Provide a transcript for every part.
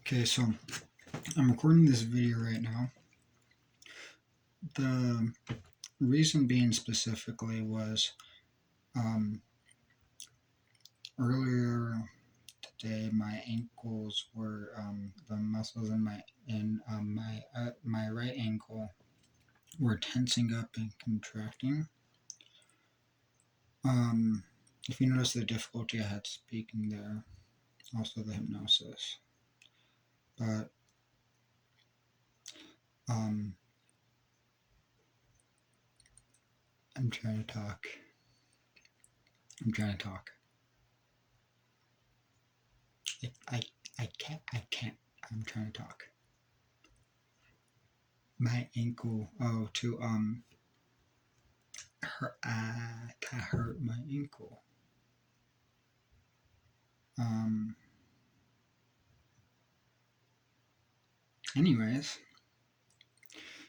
Okay, so I'm recording this video right now. The reason being specifically was earlier today my ankles were the muscles in my right ankle were tensing up and contracting. If you notice the difficulty I had speaking there, also the hypnosis, but I'm trying to talk. I can't. I'm trying to talk. My ankle. Oh, to hurt my ankle. Anyways,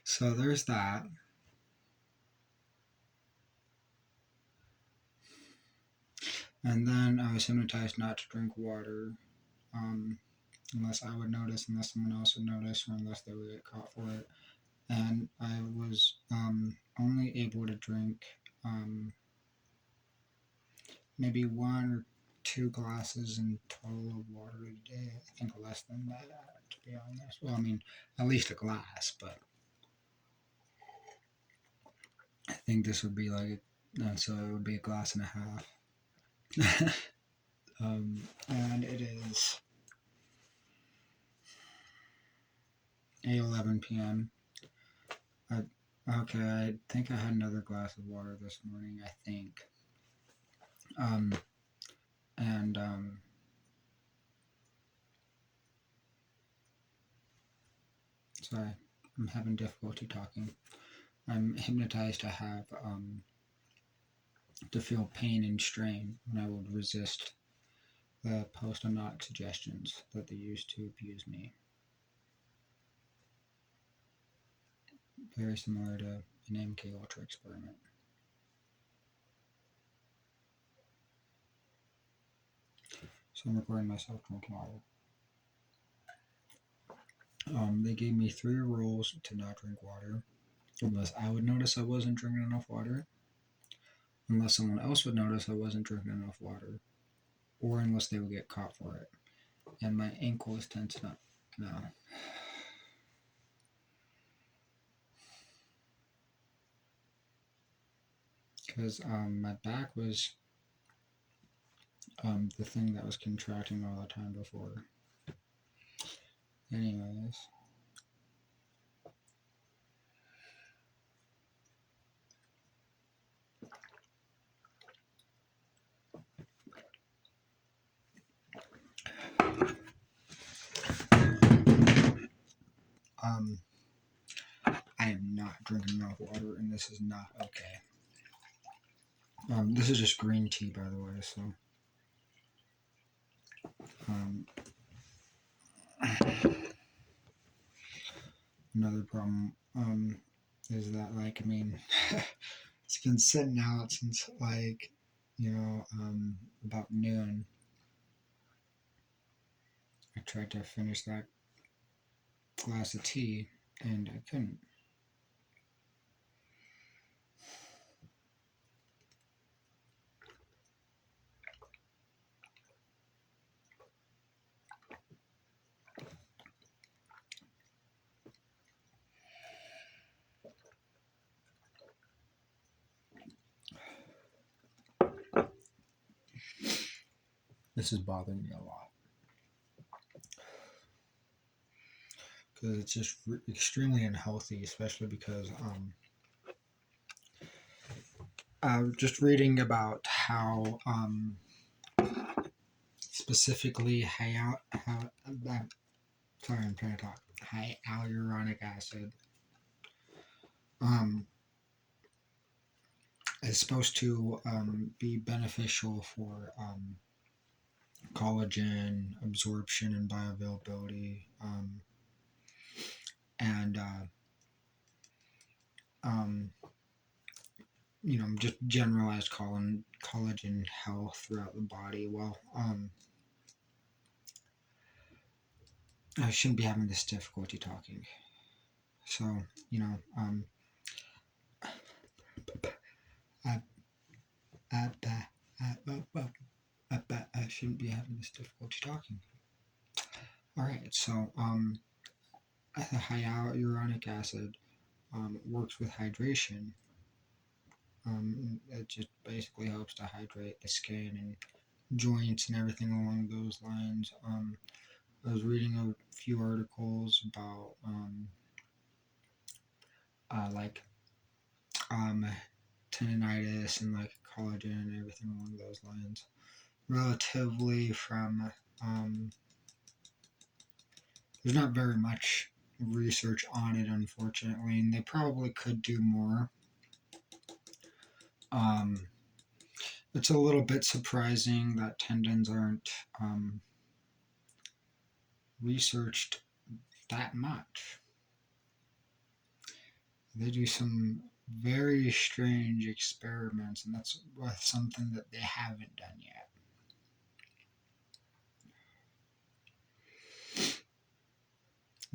so there's that. And then I was hypnotized not to drink water, unless I would notice, unless someone else would notice, or unless they would get caught for it. And I was only able to drink maybe 1 or 2 glasses in total of water a day. I think less than that, to be honest. Well, I mean, at least a glass, but I think this would be like, so it would be a glass and a half. And it is 8:11 p.m. Okay, I think I had another glass of water this morning, I think. Sorry, I'm having difficulty talking. I'm hypnotized to have, to feel pain and strain when I would resist the post-hypnotic suggestions that they use to abuse me. Very similar to an MK Ultra experiment. So I'm recording myself drinking water. They gave me 3 rules to not drink water, unless I would notice I wasn't drinking enough water, unless someone else would notice I wasn't drinking enough water, or unless they would get caught for it. And my ankle is tensing up now. Because my back was the thing that was contracting all the time before. Anyways. I am not drinking enough water, and this is not okay. This is just green tea, by the way, so. Another problem is that, like, I mean, it's been sitting out since, like, about noon. I tried to finish that glass of tea, and I couldn't. This is bothering me a lot. Because it's just extremely unhealthy, especially because just reading about how specifically hyaluronic acid is supposed to be beneficial for collagen absorption and bioavailability, and just generalized collagen health throughout the body. Well, I shouldn't be having this difficulty talking. So, you know, I, I, I shouldn't be having this difficulty talking. All right, so hyaluronic acid works with hydration. It just basically helps to hydrate the skin and joints and everything along those lines. I was reading a few articles about like um, tendonitis and like collagen and everything along those lines. Relatively from there's not very much research on it, unfortunately, and they probably could do more. Um, it's a little bit surprising that tendons aren't researched that much. They do some very strange experiments, and that's something that they haven't done yet.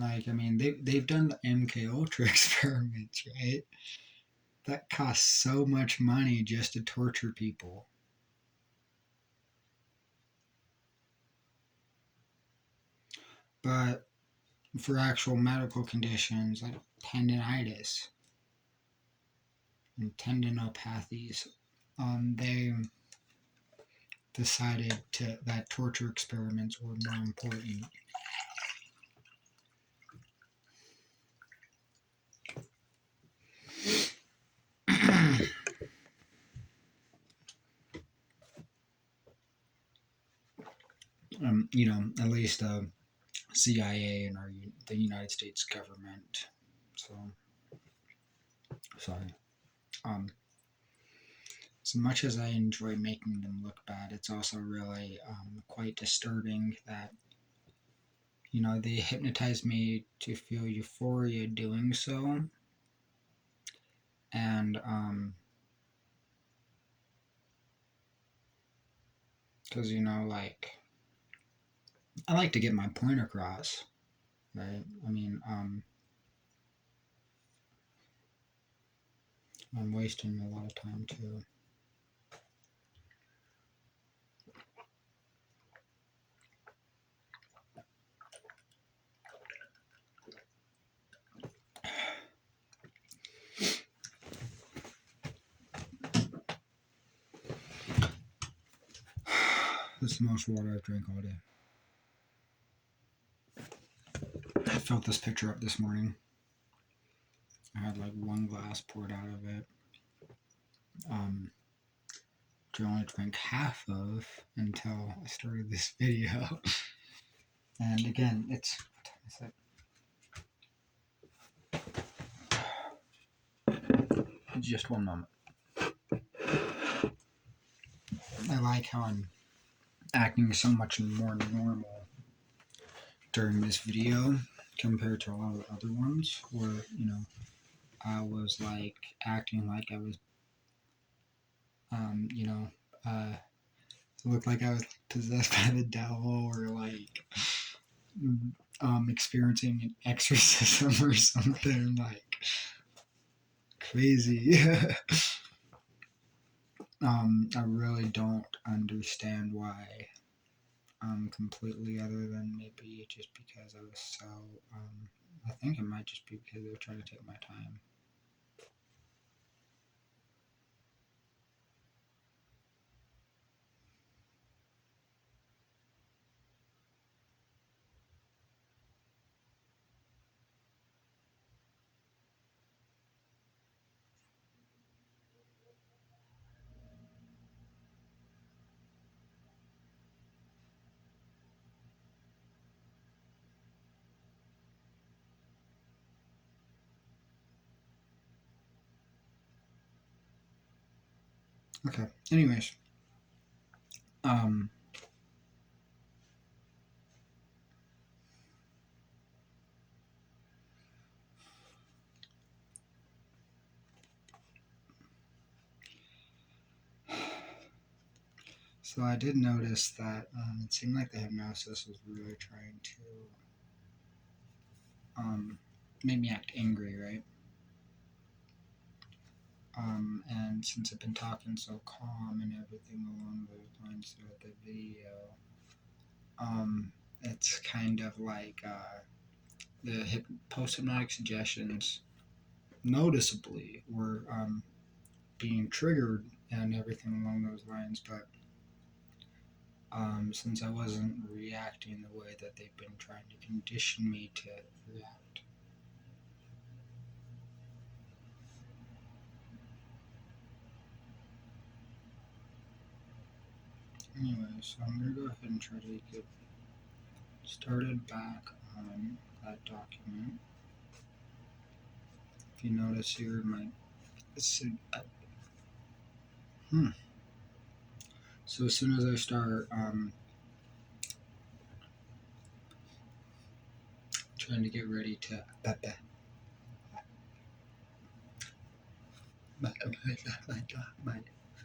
Like, I mean, they've done the MK Ultra experiments, right? That costs so much money just to torture people. But for actual medical conditions like tendonitis and tendinopathies, they decided that torture experiments were more important. At least CIA and the United States government. So, sorry. As much as I enjoy making them look bad, it's also really quite disturbing that they hypnotize me to feel euphoria doing so, and because like I like to get my point across, right? I mean, I'm wasting a lot of time too. This is the most water I've drank all day. I filled this pitcher up this morning. I had like one glass poured out of it. Which I only drank half of until I started this video. And again, it's what time is it? Just one moment. I like how I'm acting so much more normal during this video compared to a lot of the other ones where, I was like acting like I was, it looked like I was possessed by the devil or like experiencing an exorcism or something like crazy. I really don't understand why. Completely, other than maybe just because I was so. I think it might just be because they were trying to take my time. Okay. Anyways, so I did notice that it seemed like the hypnosis was really trying to made me act angry, right? And since I've been talking so calm and everything along those lines throughout the video, it's kind of like the post-hypnotic suggestions noticeably were being triggered and everything along those lines, but since I wasn't reacting the way that they've been trying to condition me to react. Anyway, so I'm going to go ahead and try to get started back on that document. If you notice here, so as soon as I start trying to get ready to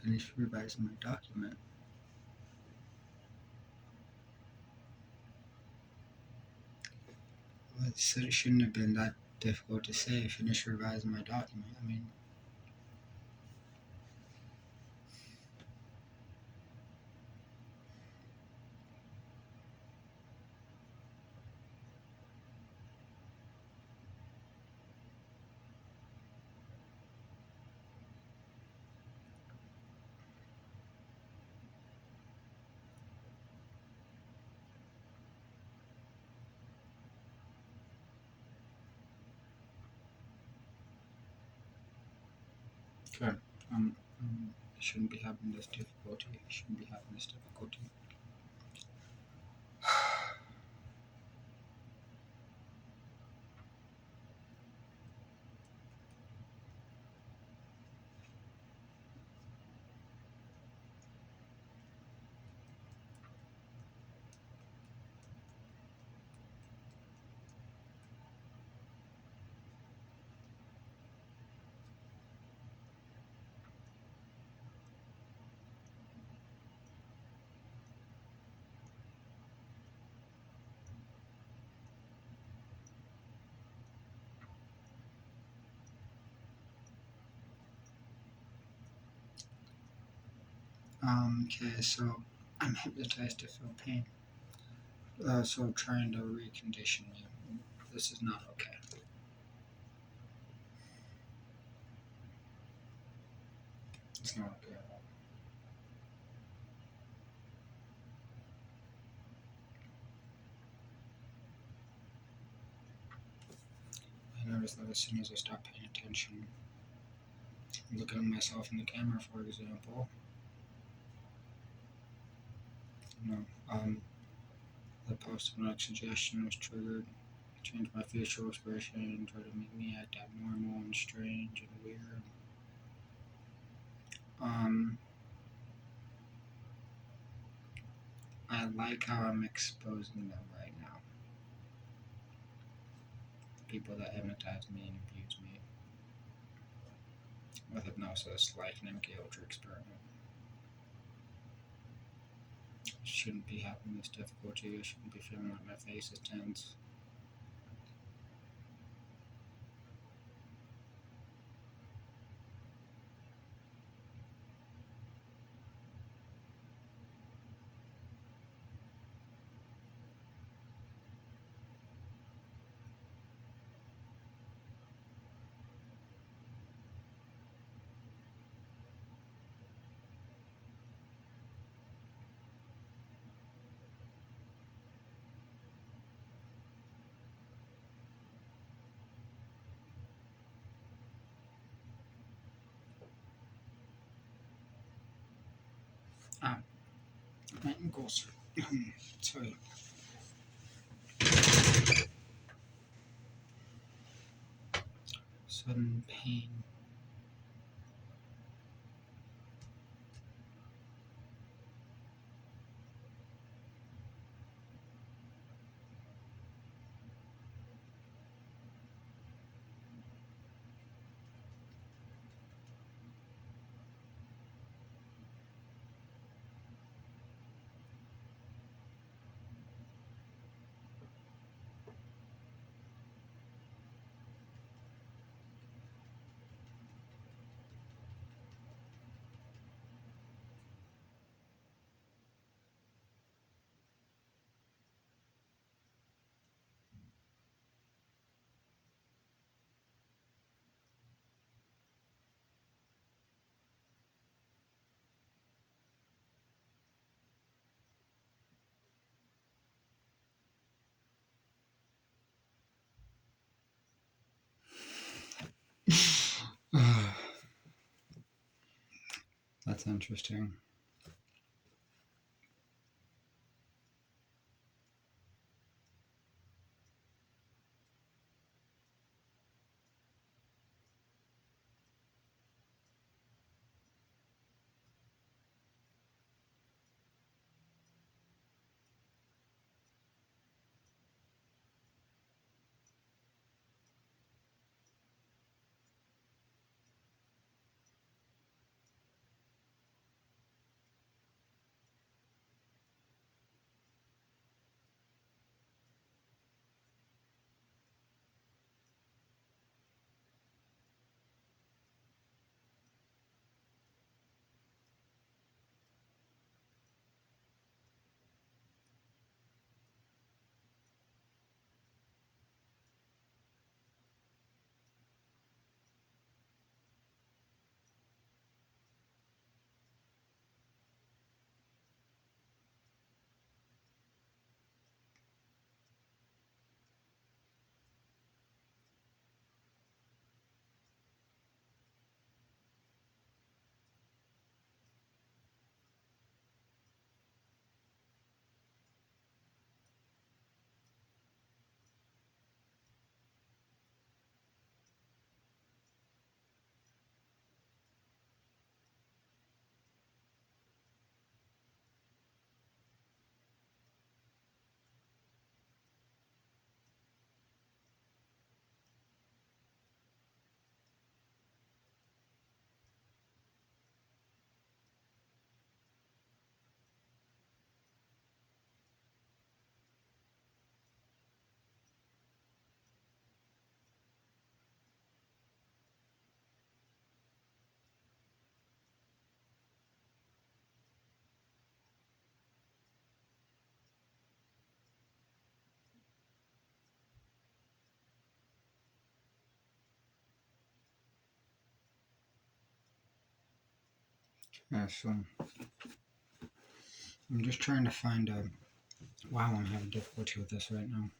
finish revising my document, well, it said it shouldn't have been that difficult to say, finish revising my document. I mean, okay, I shouldn't be having this difficulty. I shouldn't be having this difficulty. Okay, so I'm hypnotized to feel pain. So trying to recondition me. This is not okay. It's not okay at all. I notice that as soon as I stop paying attention, looking at myself in the camera, for example, the post-hypnotic suggestion was triggered. Change my facial expression and try to make me act abnormal and strange and weird. I like how I'm exposing them right now. People that hypnotize me and abuse me with hypnosis, like an MK Ultra experiment. I shouldn't be having this difficulty. I shouldn't be feeling like my face is tense. My ankles. Sorry. Sudden pain. That's interesting. Yeah, so I'm just trying to find a. Wow, I'm having difficulty with this right now.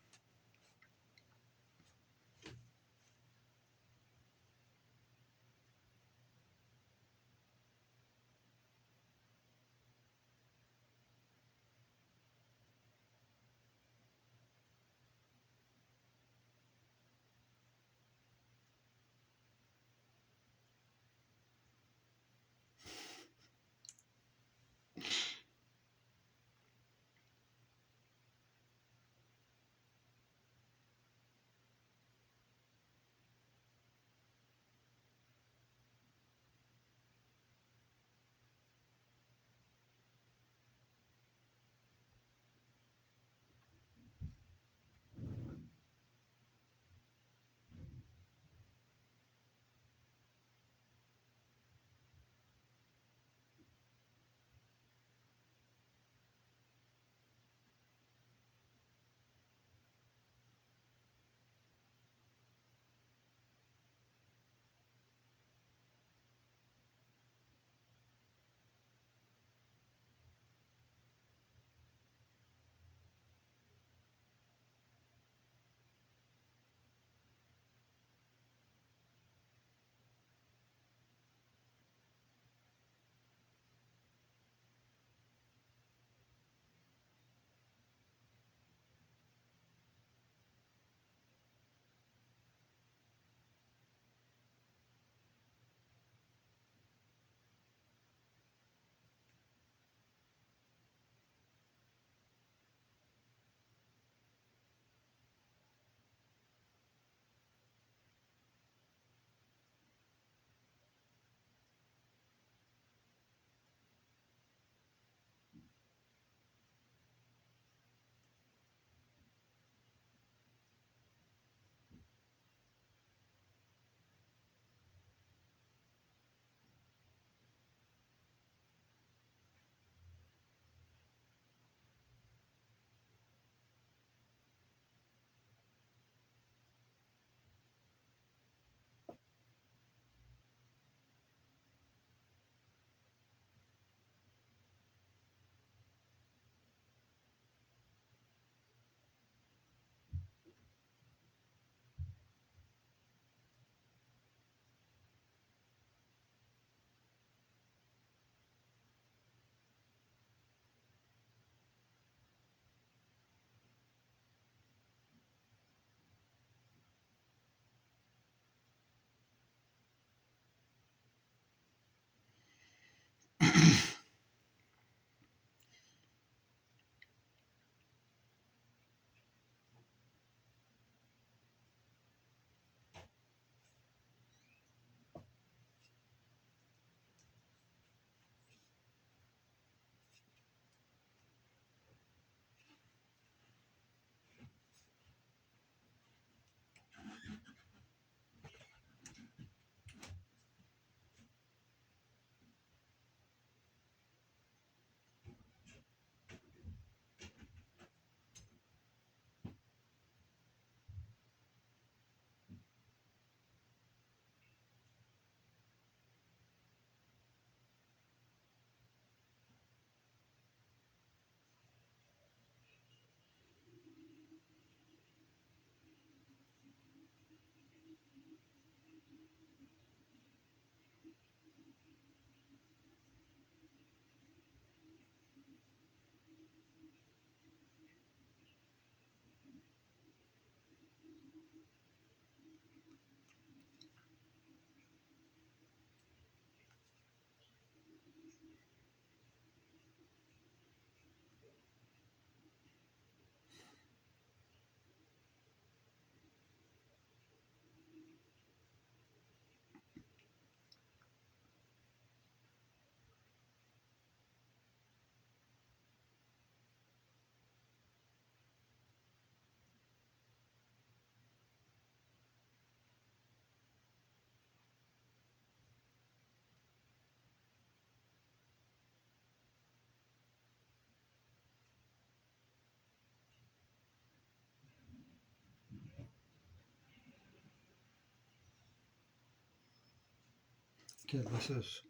Okay, this is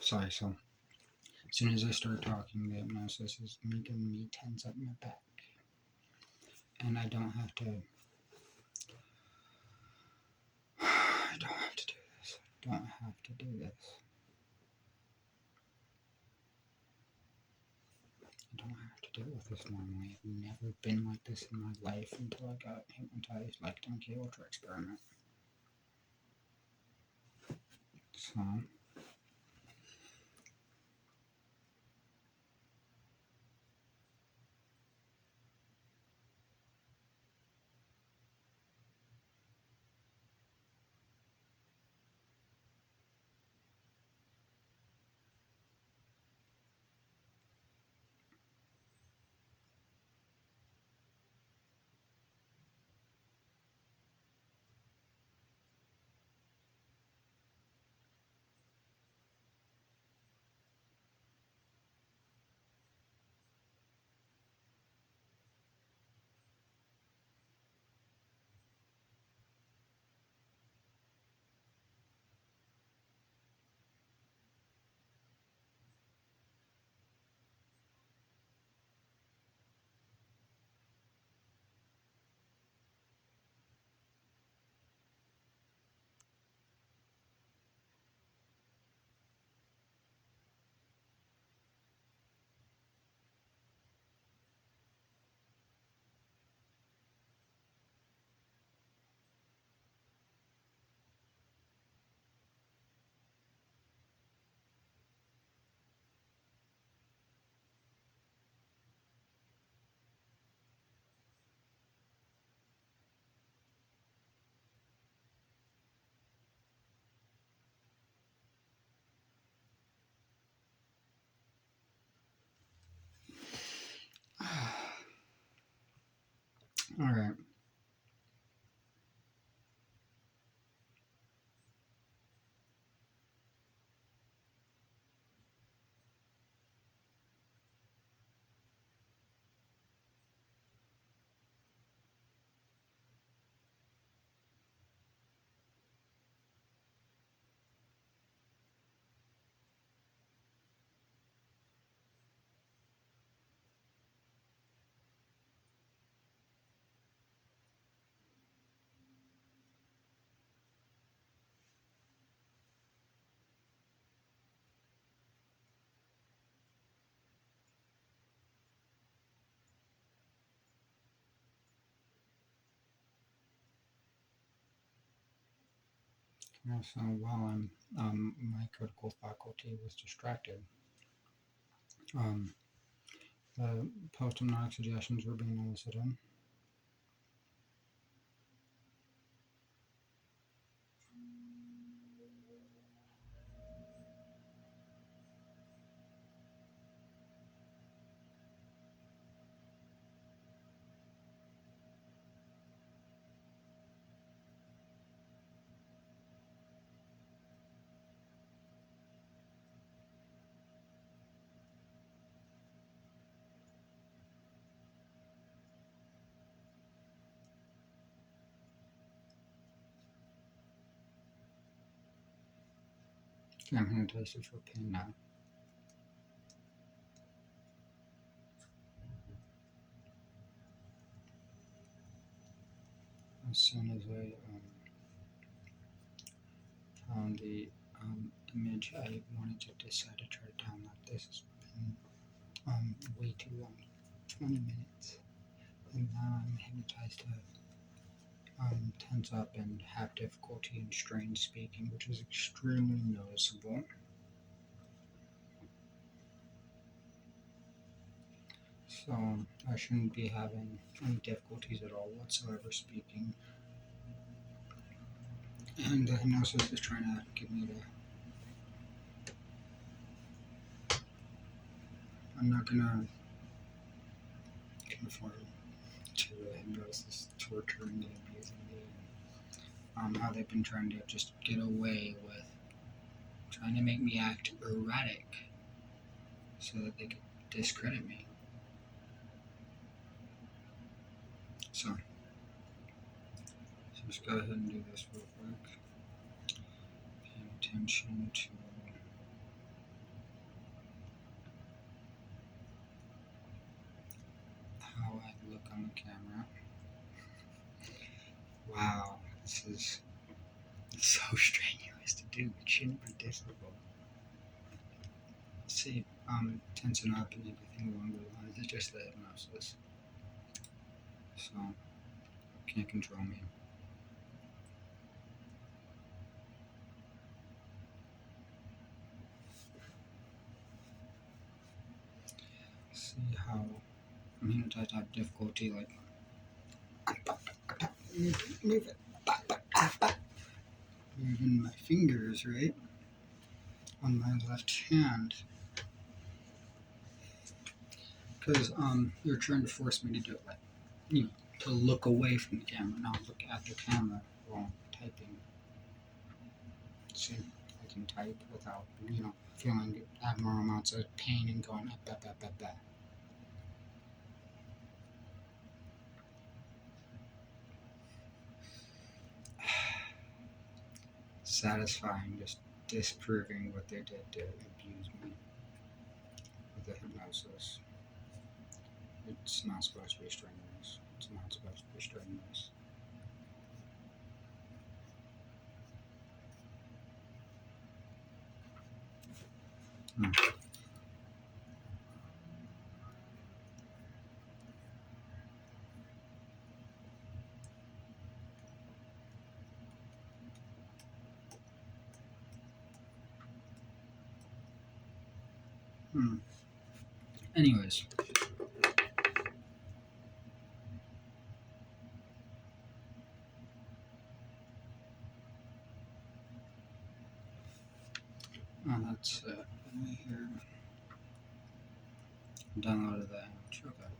sorry. So as soon as I start talking, the hypnosis is making me tense up my back, and I don't have to. I don't have to do this. I don't have to do this. I don't have to deal with this normally. I've never been like this in my life until I got hypnotized, like Donkey Ultra experiment. So. All right. Yeah, so while my critical faculty was distracted, um, the post-hypnotic suggestions were being elicited. Okay, I'm going to taste it for pain now. As soon as I found the image, I wanted to decide to try to download. This has been way too long, 20 minutes, and now I'm hypnotized to tense up and have difficulty in strained speaking, which is extremely noticeable. So I shouldn't be having any difficulties at all whatsoever speaking. And the hypnosis is trying to get me to. I'm not gonna conform to the hypnosis torturing me, abusing me. How they've been trying to just get away with trying to make me act erratic so that they could discredit me. So let's go ahead and do this real quick. attention to how I look on the camera. Wow, this is so strenuous to do. It shouldn't be difficult. Let's see, tensing up and everything along those lines. It's just the hypnosis. So, can't control me. See how I'm hypnotized. I have difficulty, like, move it. Moving my fingers, right? On my left hand. Because you're trying to force me to do it, like, to look away from the camera, not look at the camera while typing. See, I can type without, feeling abnormal amounts of pain and going up. Satisfying, just disproving what they did to abuse me with the hypnosis. It's not supposed to be strenuous. It's not supposed to be strenuous. Anyways. That's it. Right here. Downloaded that image. Okay.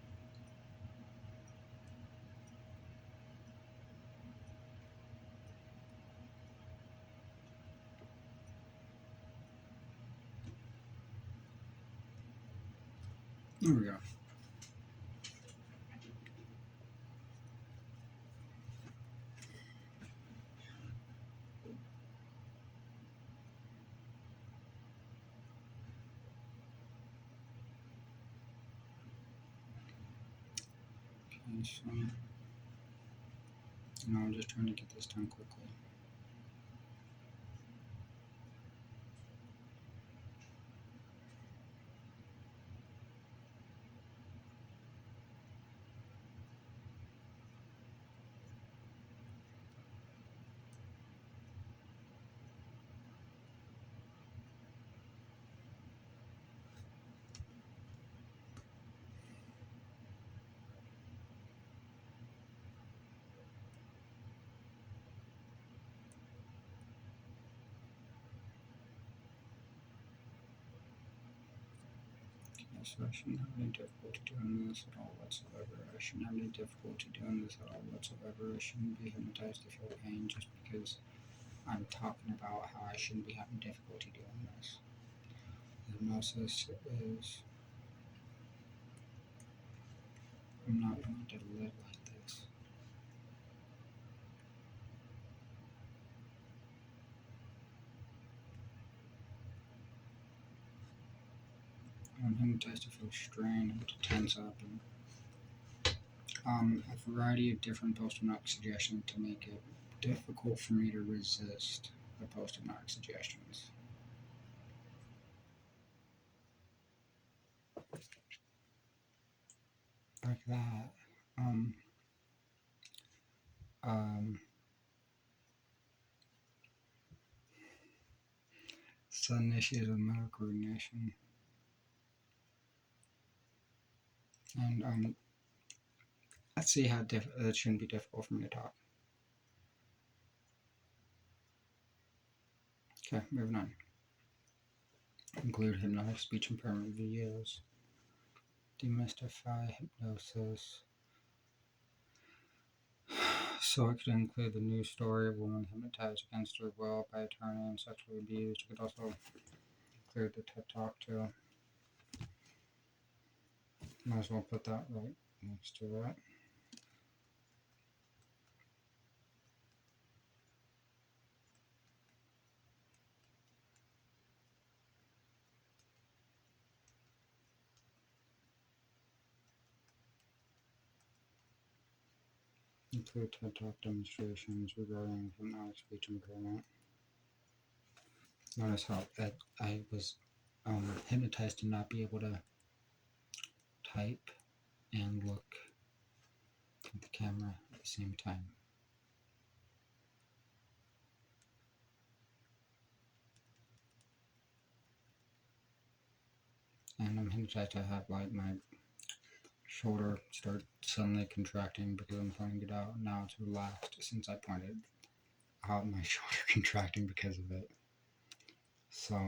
There we go. Okay, so now I'm just trying to get this done quickly. So I shouldn't have any difficulty doing this at all whatsoever. I shouldn't have any difficulty doing this at all whatsoever. I shouldn't be hypnotized to feel pain just because I'm talking about how I shouldn't be having difficulty doing this. Hypnosis is, I'm not going to live like this. I'm hypnotized to feel strain and to tense up, and a variety of different post-hypnotic suggestions to make it difficult for me to resist the post-hypnotic suggestions. Like that. Sudden issues with motor coordination. And let's see how it shouldn't be difficult for me to talk. Okay, moving on. Include hypnotic speech impairment videos. Demystify hypnosis. So it could include the news story of a woman hypnotized against her will by attorney and sexually abused. It could also include the TED Talk too. Might as well put that right next to that. include TED Talk demonstrations regarding hypnotic speech impairment. Notice how I was hypnotized to not be able to type and look at the camera at the same time. And I'm hypnotized to have like my shoulder start suddenly contracting because I'm pointing it out. Now it's relaxed since I pointed out my shoulder contracting because of it. So,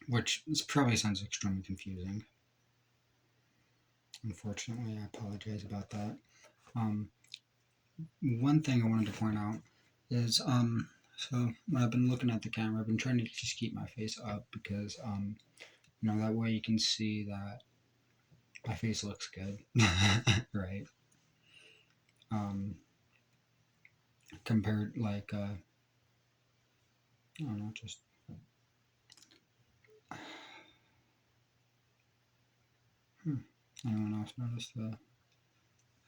which probably sounds extremely confusing. Unfortunately, I apologize about that. One thing I wanted to point out is, so when I've been looking at the camera, I've been trying to just keep my face up because, that way you can see that my face looks good, right? Compared, like, I don't know, just anyone else notice the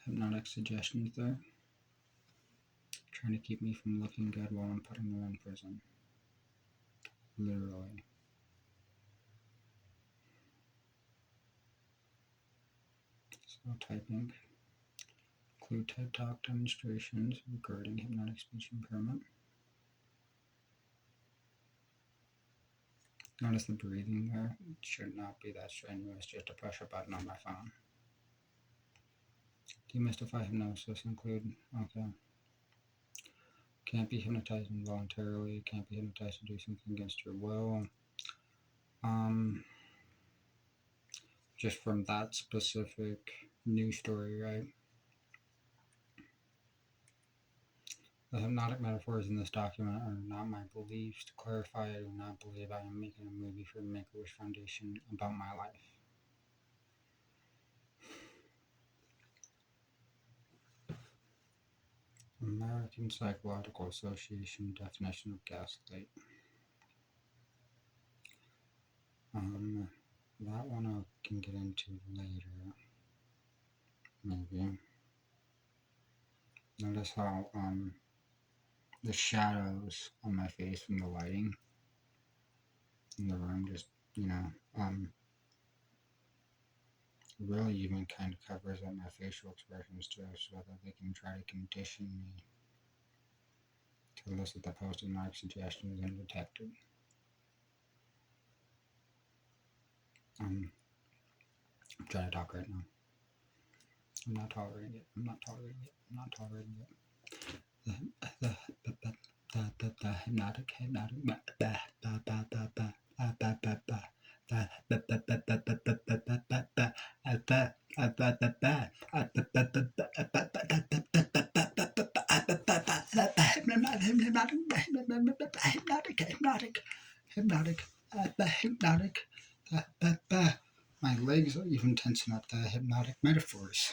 hypnotic suggestions there? Trying to keep me from looking good while I'm putting them in prison. Literally. So typing. Include TED Talk demonstrations regarding hypnotic speech impairment. Notice the breathing there. It should not be that strenuous just to push a button on my phone. Demystify hypnosis. Include, okay. Can't be hypnotized involuntarily. Can't be hypnotized to do something against your will. Just from that specific news story, right? The hypnotic metaphors in this document are not my beliefs. To clarify, I do not believe I am making a movie for the Make-A-Wish Foundation about my life. American Psychological Association definition of gaslight. That one I can get into later, maybe. Notice how the shadows on my face from the lighting in the room just, really even kind of covers up my facial expressions too, so that they can try to condition me to elicit the post-hypnotic suggestions undetected. I'm trying to talk right now. I'm not tolerating it. I'm not tolerating it. I'm not tolerating it. The hypnotic. My legs are even tensing up the hypnotic metaphors.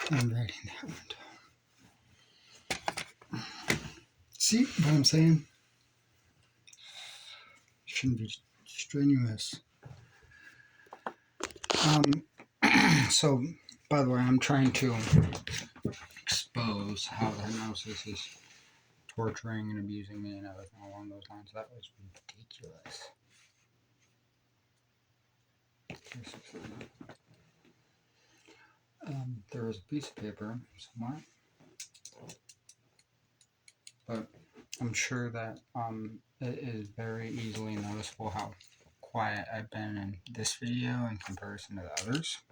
I'm writing that one down. See what I'm saying? Shouldn't be strenuous. So, by the way, I'm trying to expose how the hypnosis is torturing and abusing me and everything along those lines. That was ridiculous. There was a piece of paper somewhere, but I'm sure that it is very easily noticeable how quiet I've been in this video in comparison to the others.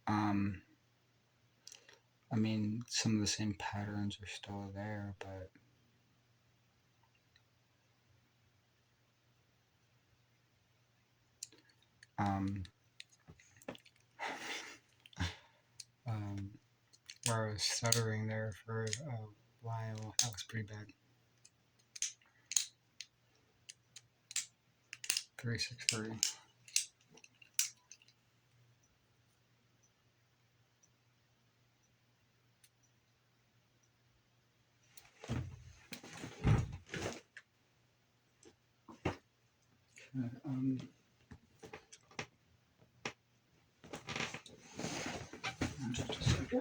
I mean, some of the same patterns are still there, but where I was stuttering there for a while, that was pretty bad. 363. Okay, I'm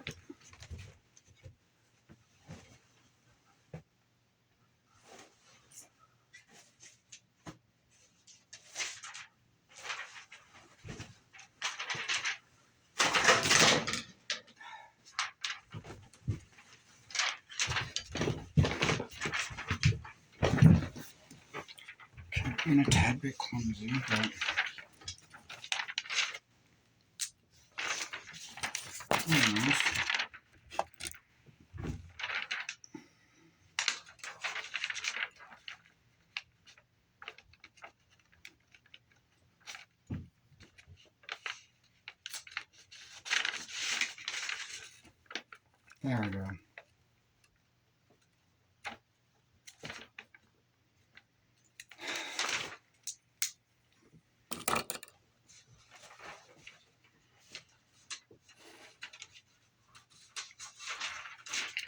a tad bit clumsy, but almost. There we go.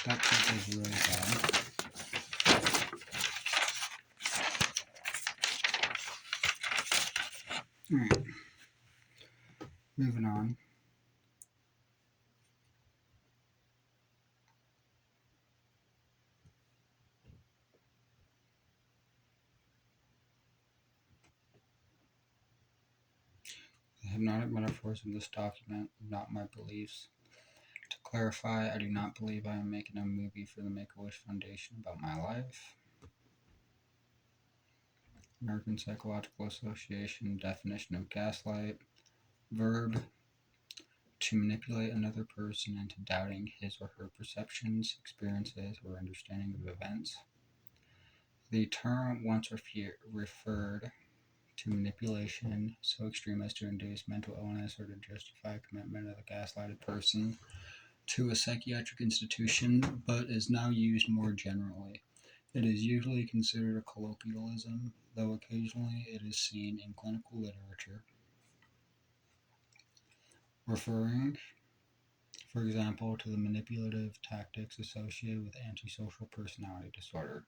That part is really bad. Alright. Moving on. The hypnotic metaphors in this document are not my beliefs. To clarify, I do not believe I am making a movie for the Make-A-Wish Foundation about my life. American Psychological Association definition of gaslight. Verb: to manipulate another person into doubting his or her perceptions, experiences, or understanding of events. The term once referred to manipulation so extreme as to induce mental illness or to justify commitment of the gaslighted person to a psychiatric institution, but is now used more generally. It is usually considered a colloquialism, though occasionally it is seen in clinical literature, referring, for example, to the manipulative tactics associated with antisocial personality disorder.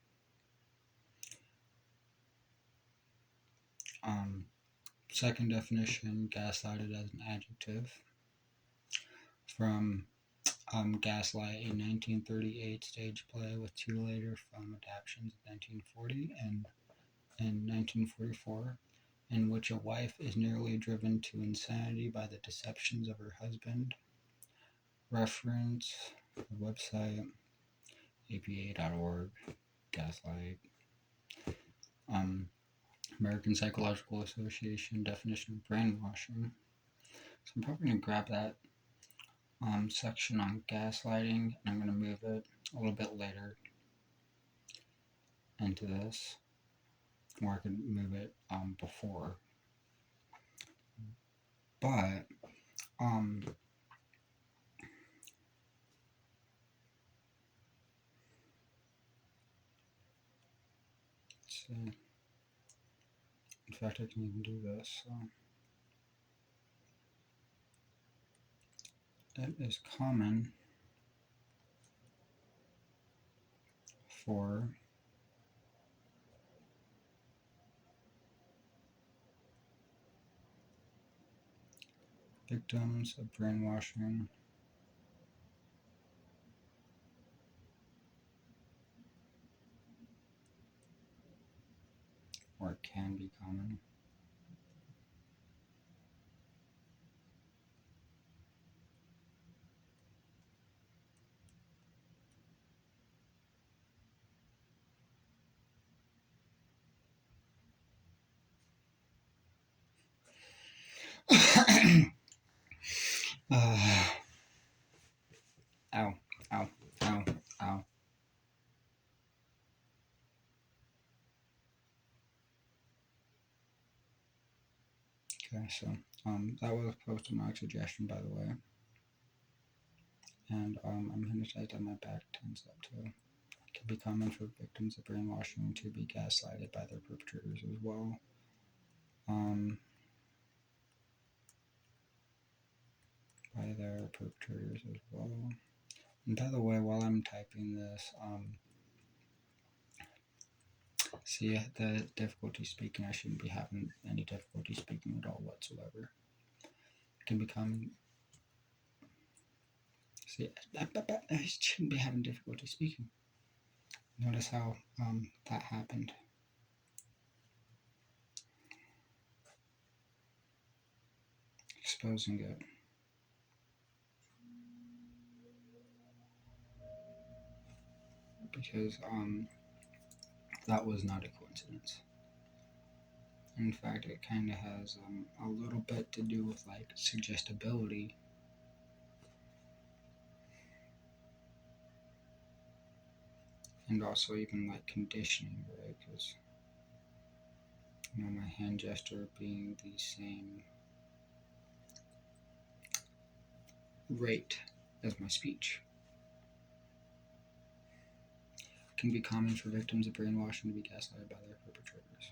Second definition, gaslighted as an adjective. From Gaslight, a 1938 stage play with two later film adaptations in 1940 and in 1944, in which a wife is nearly driven to insanity by the deceptions of her husband. Reference the website apa.org, Gaslight. American Psychological Association definition of brainwashing. So I'm probably going to grab that section on gaslighting, and I'm going to move it a little bit later into this, or I could move it before. But let's see. In fact, I can even do this. So it is common for victims of brainwashing or it can be common. Ow, ow, ow, ow. Okay, so that was posted my suggestion, by the way. And I'm hypnotized and my back tense up too. It can be common for victims of brainwashing to be gaslighted by their perpetrators as well. And by the way, while I'm typing this, see the difficulty speaking. I shouldn't be having any difficulty speaking at all whatsoever. It can become. See, I shouldn't be having difficulty speaking. Notice how that happened. Exposing it. Because that was not a coincidence. In fact, it kind of has a little bit to do with like suggestibility. And also even like conditioning, right? Because my hand gesture being the same rate as my speech. It can be common for victims of brainwashing to be gaslighted by their perpetrators.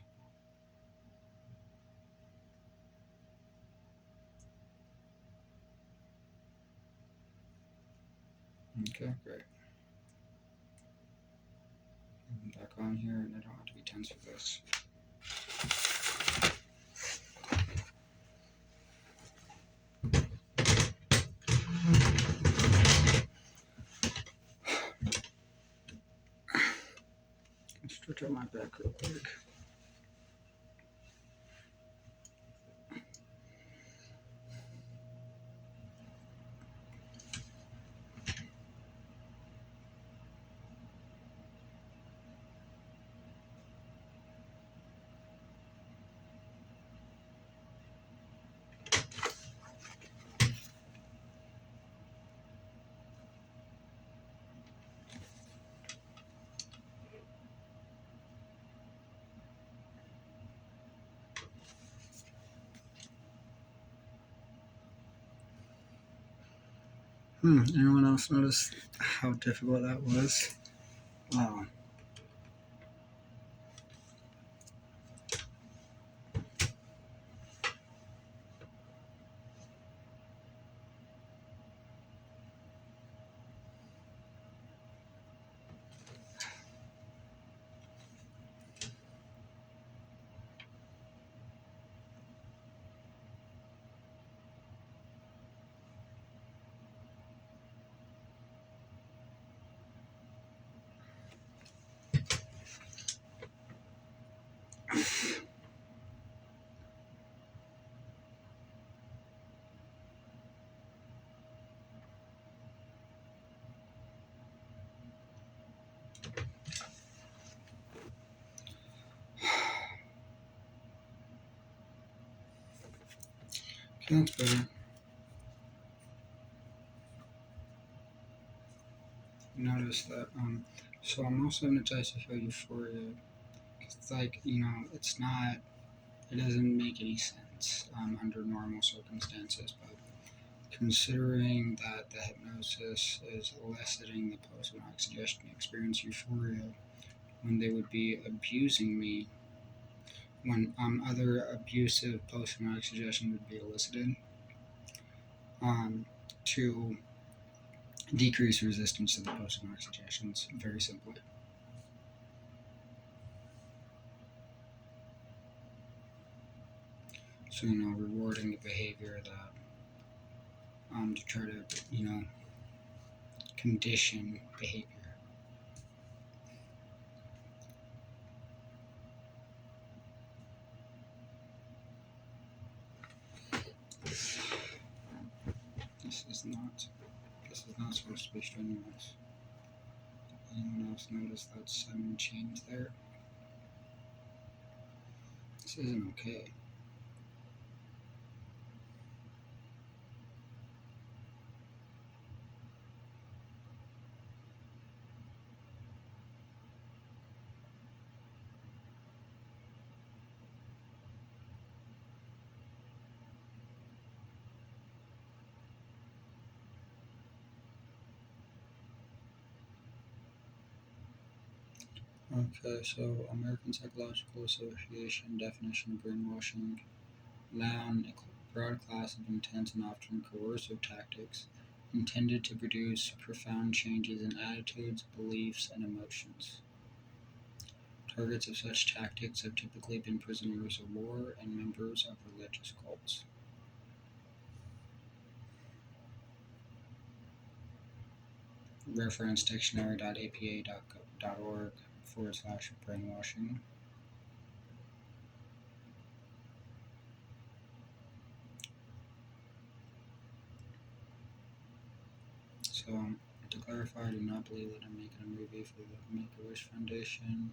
Okay, great. I'm back on here, and I don't have to be tense for this. Let's stretch out my back real quick. Anyone else notice how difficult that was? Wow. Okay, that's better. Notice that, so I'm also hypnotized to feel euphoria. It's like, it's not, it doesn't make any sense under normal circumstances, but considering that the hypnosis is eliciting the post-hypnotic suggestion to experience euphoria when they would be abusing me, when other abusive post-hypnotic suggestion would be elicited, to decrease resistance to the post-hypnotic suggestions, very simply. So, rewarding the behavior that, to try to, condition behavior. This is not supposed to be strenuous. Anyone else notice that 7 chains there? This isn't okay. Okay, so American Psychological Association definition of brainwashing: noun, a broad class of intense and often coercive tactics intended to produce profound changes in attitudes, beliefs, and emotions. Targets of such tactics have typically been prisoners of war and members of religious cults. reference dictionary.apa.org/brainwashing. So, to clarify, I do not believe that I'm making a movie for the Make-A-Wish Foundation.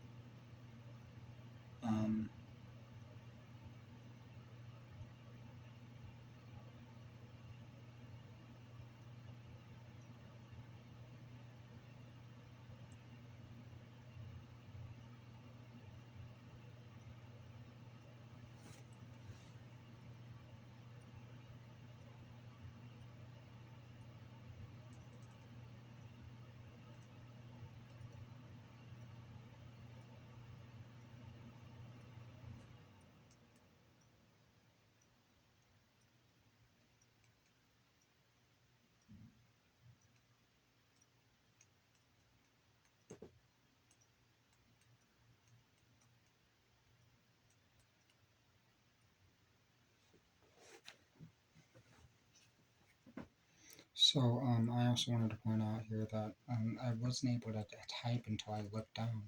So, I also wanted to point out here that I wasn't able to type until I looked down.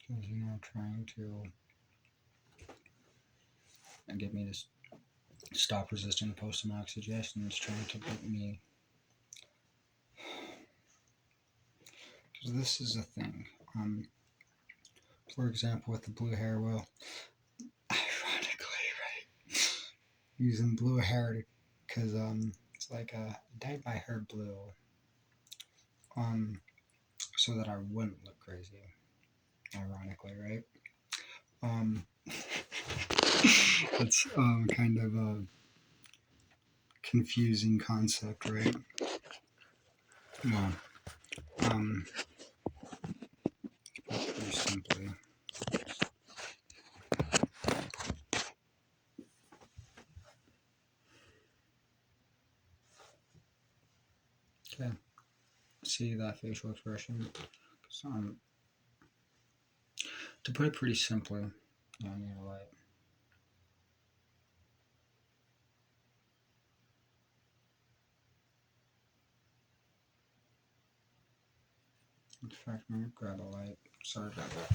Because, trying to get me to stop resisting post-traumatic suggestion is trying to get me. Because this is a thing. For example, with the blue hair, well, ironically, right? Using blue hair because it's like I dyed my hair blue so that I wouldn't look crazy, ironically, right? It's kind of a confusing concept, right? Well, very simply, okay, see that facial expression? To put it pretty simply, I need a light. In fact, I'm gonna grab a light. Sorry about that.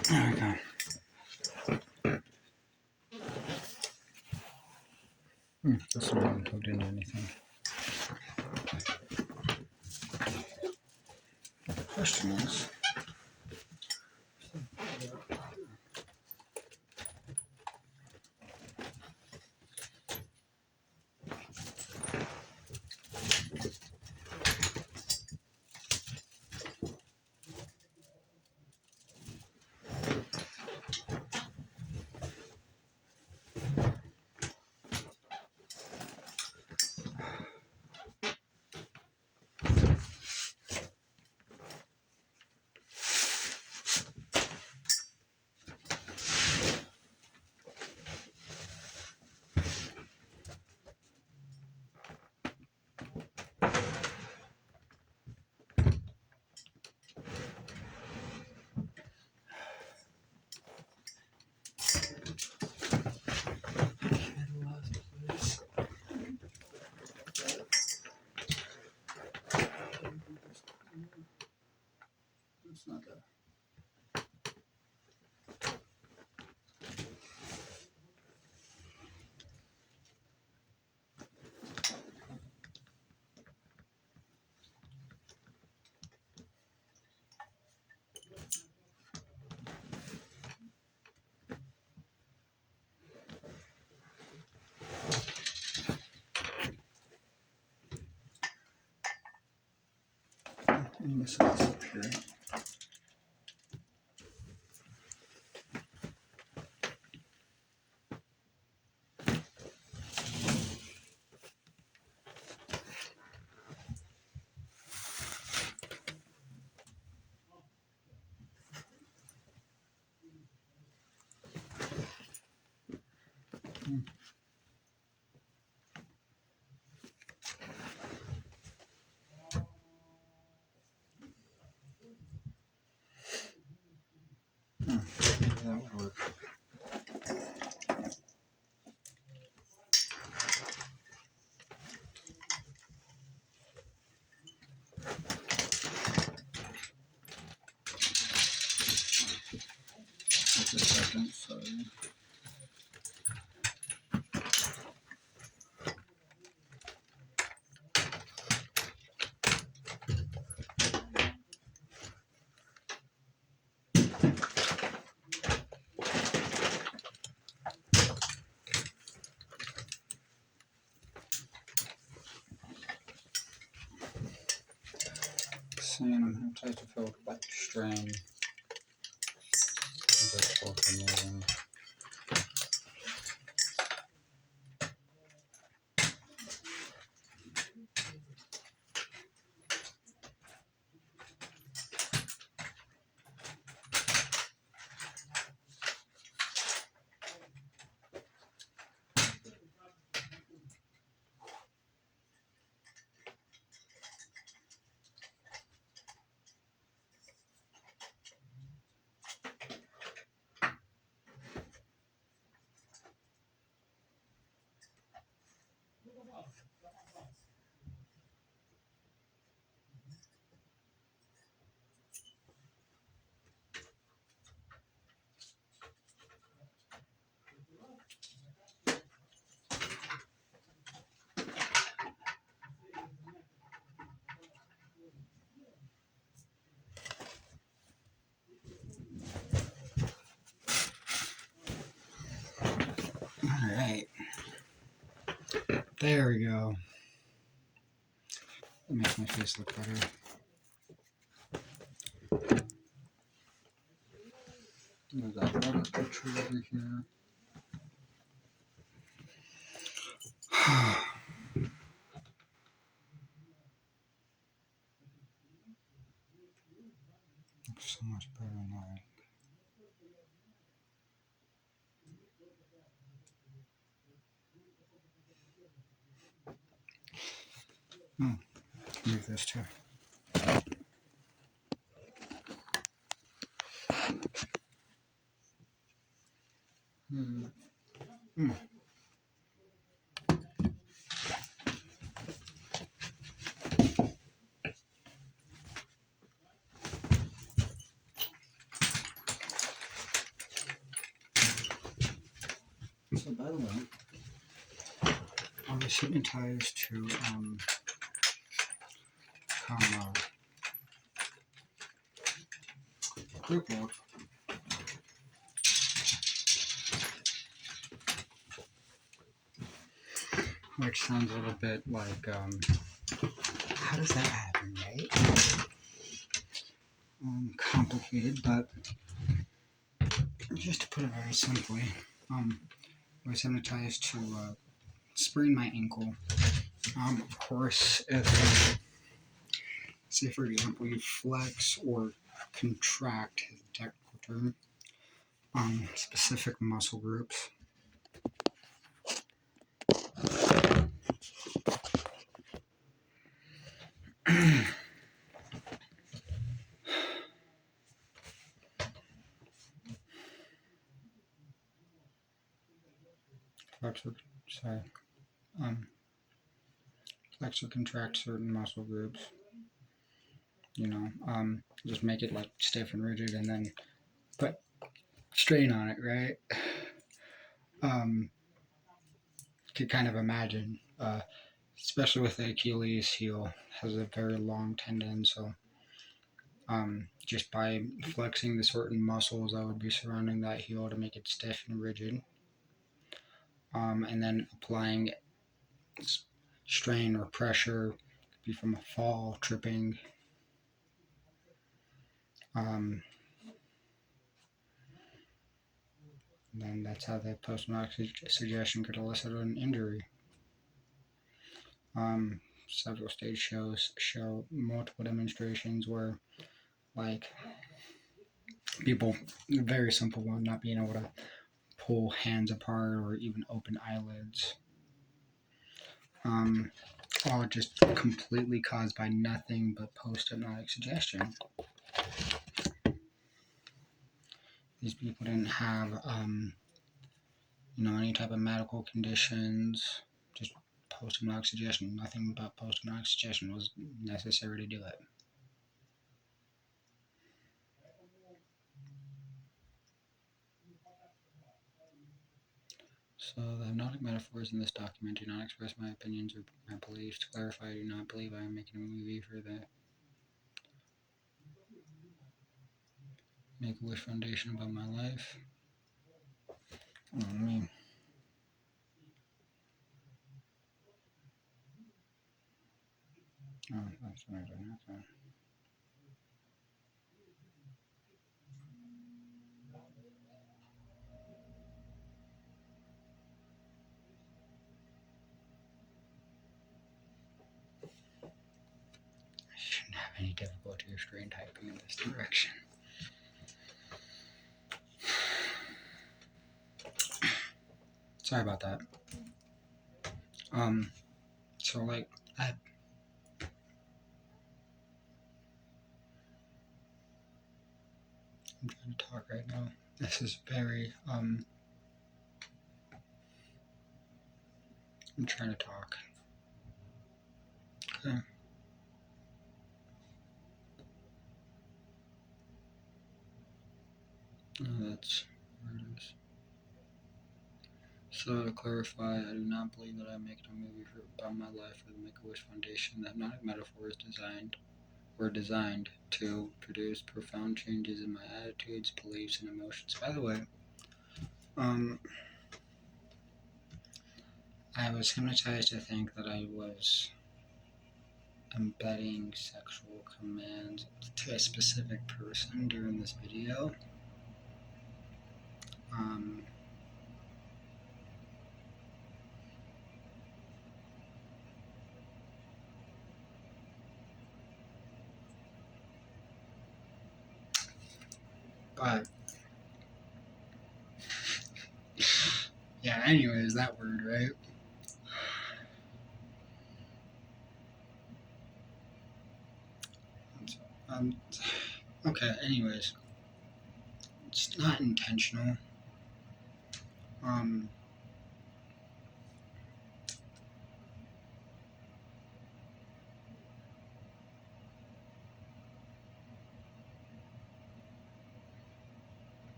There we go. This one hasn't plugged into anything. The question is, I'm gonna set this up here. Maybe that would work. Just a second, sorry. Saying I'm trying to feel like strain. Just for moving. Alright. There we go. That makes my face look better. There's that water picture over here. Looks so much better now. Move this too. So by the way, I was hypnotized to come group work. Which sounds a little bit like, how does that happen, right? Complicated, but just to put it very simply, I was hypnotized to sprain my ankle. Of course, if, say for example, you flex or contract, is the technical term, specific muscle groups, flex or contract certain muscle groups, just make it like stiff and rigid and then put strain on it, right? Could kind of imagine, especially with the Achilles heel, has a very long tendon, so just by flexing the certain muscles that would be surrounding that heel to make it stiff and rigid, and then applying strain or pressure, could be from a fall, tripping, Then that's how the post-traumatic suggestion could elicit an injury. Several stage shows show multiple demonstrations where, like, people, very simple one, not being able to pull hands apart or even open eyelids. All just completely caused by nothing but post-hypnotic suggestion. These people didn't have, any type of medical conditions, just post-hypnotic suggestion. Nothing but post-hypnotic suggestion was necessary to do it. So the hypnotic metaphors in this document do not express my opinions or my beliefs. To clarify, I do not believe I am making a movie for the Make-A-Wish Foundation about my life. Oh, that's what I don't have. I shouldn't have any difficulty or strain typing in this direction. Sorry about that. So like I'm trying to talk right now. This is very I'm trying to talk. Okay. That's where it is. So to clarify, I do not believe that I'm making a movie about my life for the Make-A-Wish Foundation. The hypnotic metaphor is designed to produce profound changes in my attitudes, beliefs, and emotions. By the way, I was hypnotized to think that I was embedding sexual commands to a specific person during this video. But yeah, anyways, that word, right? Okay, anyways, it's not intentional.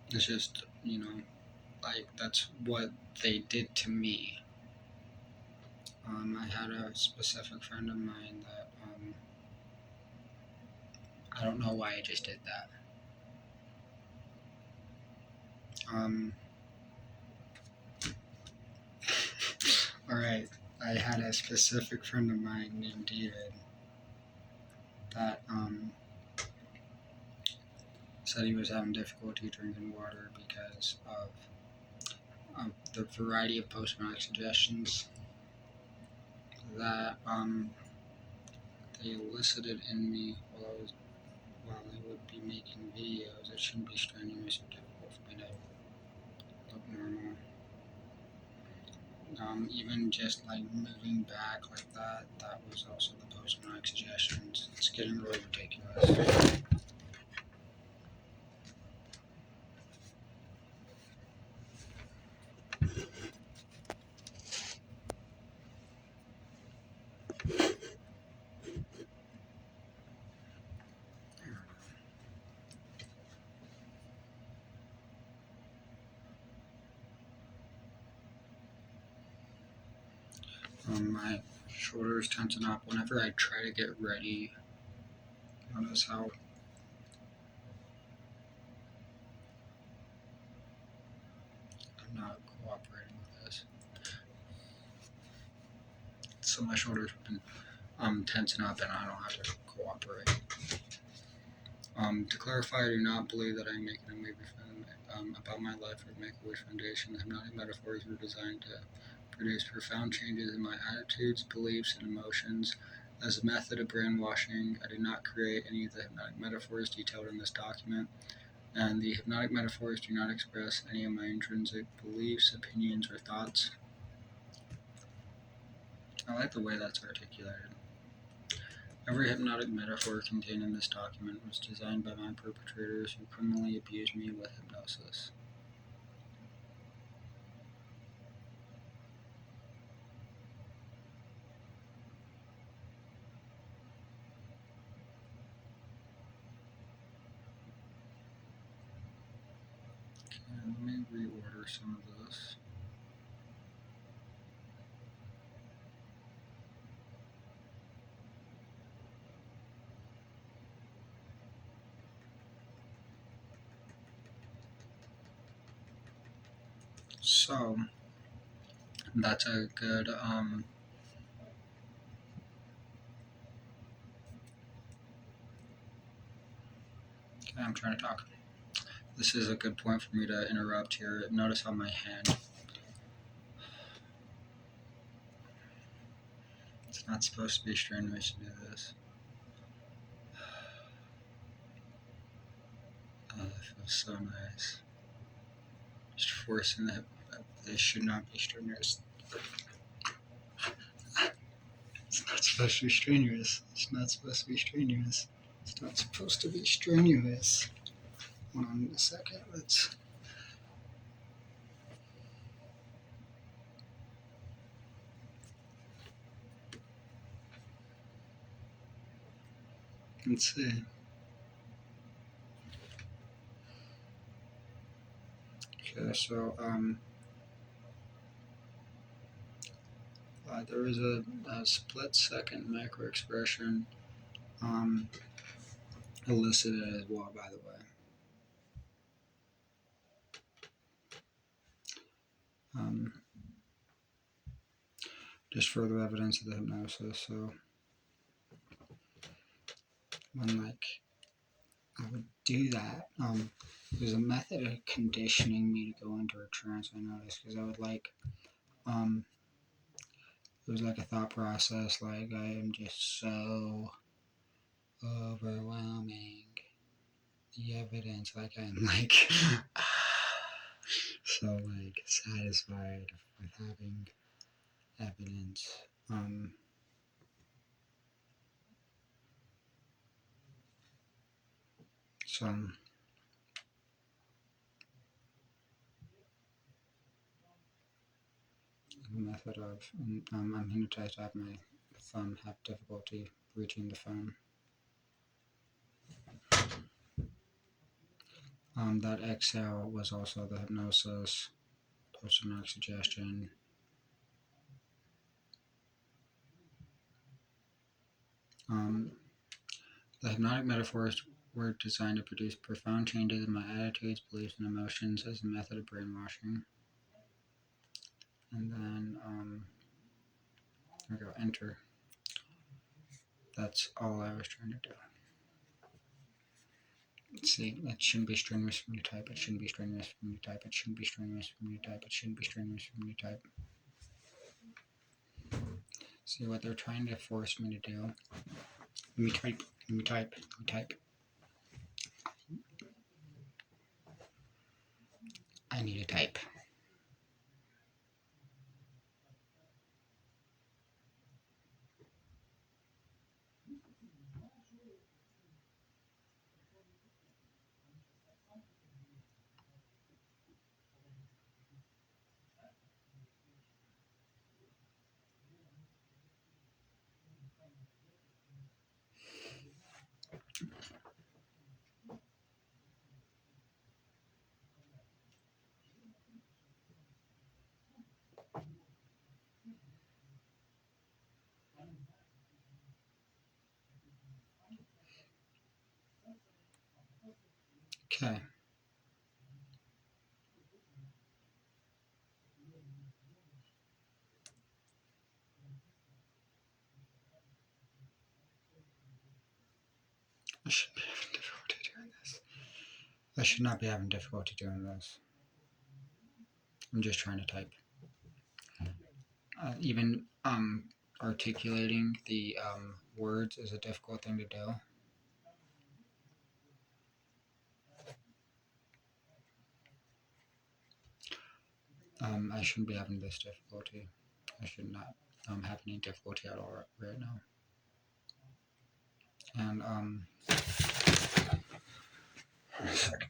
It's just, like, that's what they did to me. I had a specific friend of mine that, I don't know why I just did that. Alright, I had a specific friend of mine named David that, said he was having difficulty drinking water because of the variety of post-traumatic suggestions that they elicited in me while I would be making videos. It shouldn't be strenuous or difficult for me to look normal. Even just like moving back like that was also the post-traumatic suggestions. It's getting really ridiculous. My shoulders tensen up whenever I try to get ready. Notice how I'm not cooperating with this. So my shoulders have been tensing up and I don't have to cooperate. To clarify, I do not believe that I am making a movie film about my life or Make-A-Wish Foundation. The hypnotic metaphors were designed to produce profound changes in my attitudes, beliefs, and emotions. As a method of brainwashing, I did not create any of the hypnotic metaphors detailed in this document, and the hypnotic metaphors do not express any of my intrinsic beliefs, opinions, or thoughts. I like the way that's articulated. Every hypnotic metaphor contained in this document was designed by my perpetrators who criminally abused me with hypnosis. Okay, let me reorder some of this. So, that's a good, okay, I'm trying to talk. This is a good point for me to interrupt here. Notice how my hand, it's not supposed to be strenuous to do this. Oh, that feels so nice. Just forcing that. This should not be strenuous. It's not supposed to be strenuous. It's not supposed to be strenuous. It's not supposed to be strenuous. Hold on a second. Let's see. Okay, so there is a split-second micro-expression elicited as well, by the way. Just further evidence of the hypnosis. So when I would do that, there's a method of conditioning me to go into a trance. I noticed because I would it was like a thought process, like I am just so overwhelming. The evidence, like I'm so satisfied with having evidence. So method of I'm hypnotized. I have my thumb have difficulty reaching the phone. That exhale was also the hypnosis, post-hypnotic suggestion. The hypnotic metaphors were designed to produce profound changes in my attitudes, beliefs, and emotions as a method of brainwashing. And then, there we go, enter. That's all I was trying to do. Let's see, it shouldn't be strenuous for me to type, it shouldn't be strenuous for me to type, it shouldn't be strenuous for me to type, it shouldn't be strenuous for me to type. See what they're trying to force me to do. Let me type. I need to type. Okay. I should be having difficulty I should not be having difficulty doing this. I'm just trying to type. Even articulating the words is a difficult thing to do. I shouldn't be having this difficulty. I should not have any difficulty at all right now. And a second.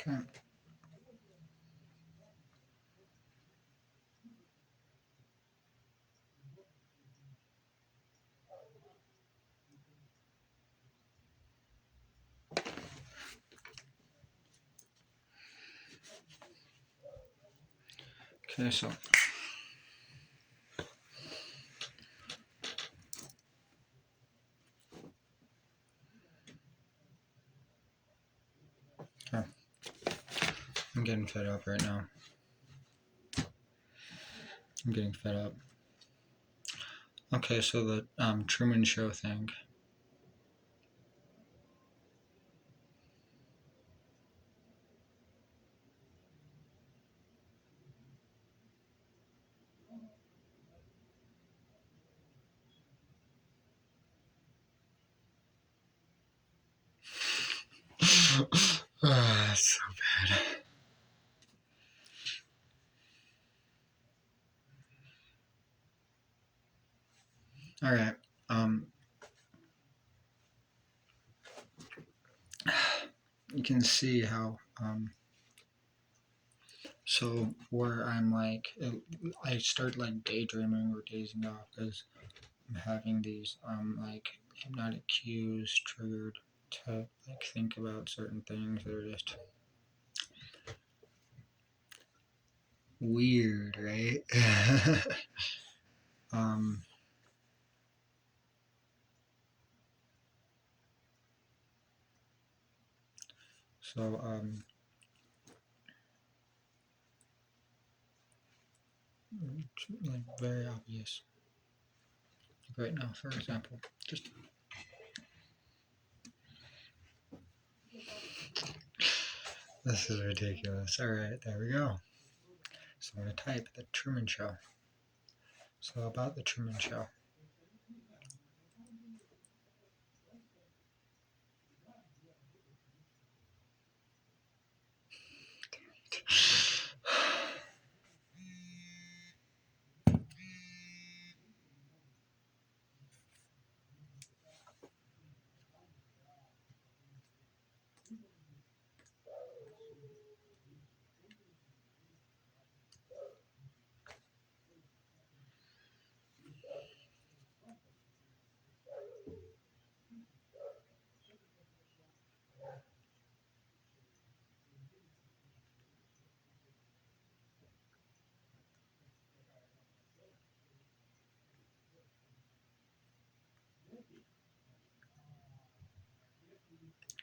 Okay. Okay, so okay. I'm getting fed up right now. I'm getting fed up. Okay, so the Truman Show thing. That's so bad. All right. You can see how so where I'm like I start like daydreaming or dazing off because I'm having these like hypnotic cues triggered to like think about certain things that are just weird, right? um so like very obvious. Right now, for example, just this is ridiculous. All right, there we go. So I'm gonna type the Truman Show. So about the Truman Show.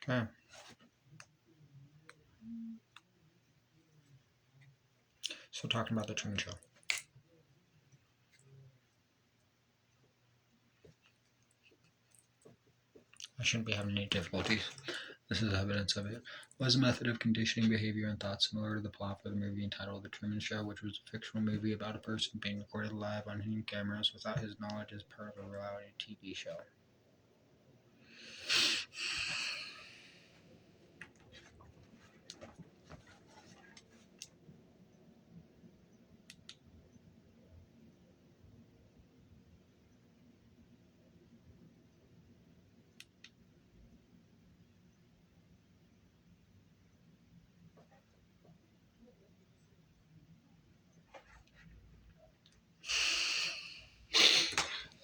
Okay. So talking about the Truman Show. I shouldn't be having any difficulties. This is evidence of it. Was a method of conditioning behavior and thought similar to the plot for the movie entitled The Truman Show, which was a fictional movie about a person being recorded live on hidden cameras without his knowledge as part of a reality TV show.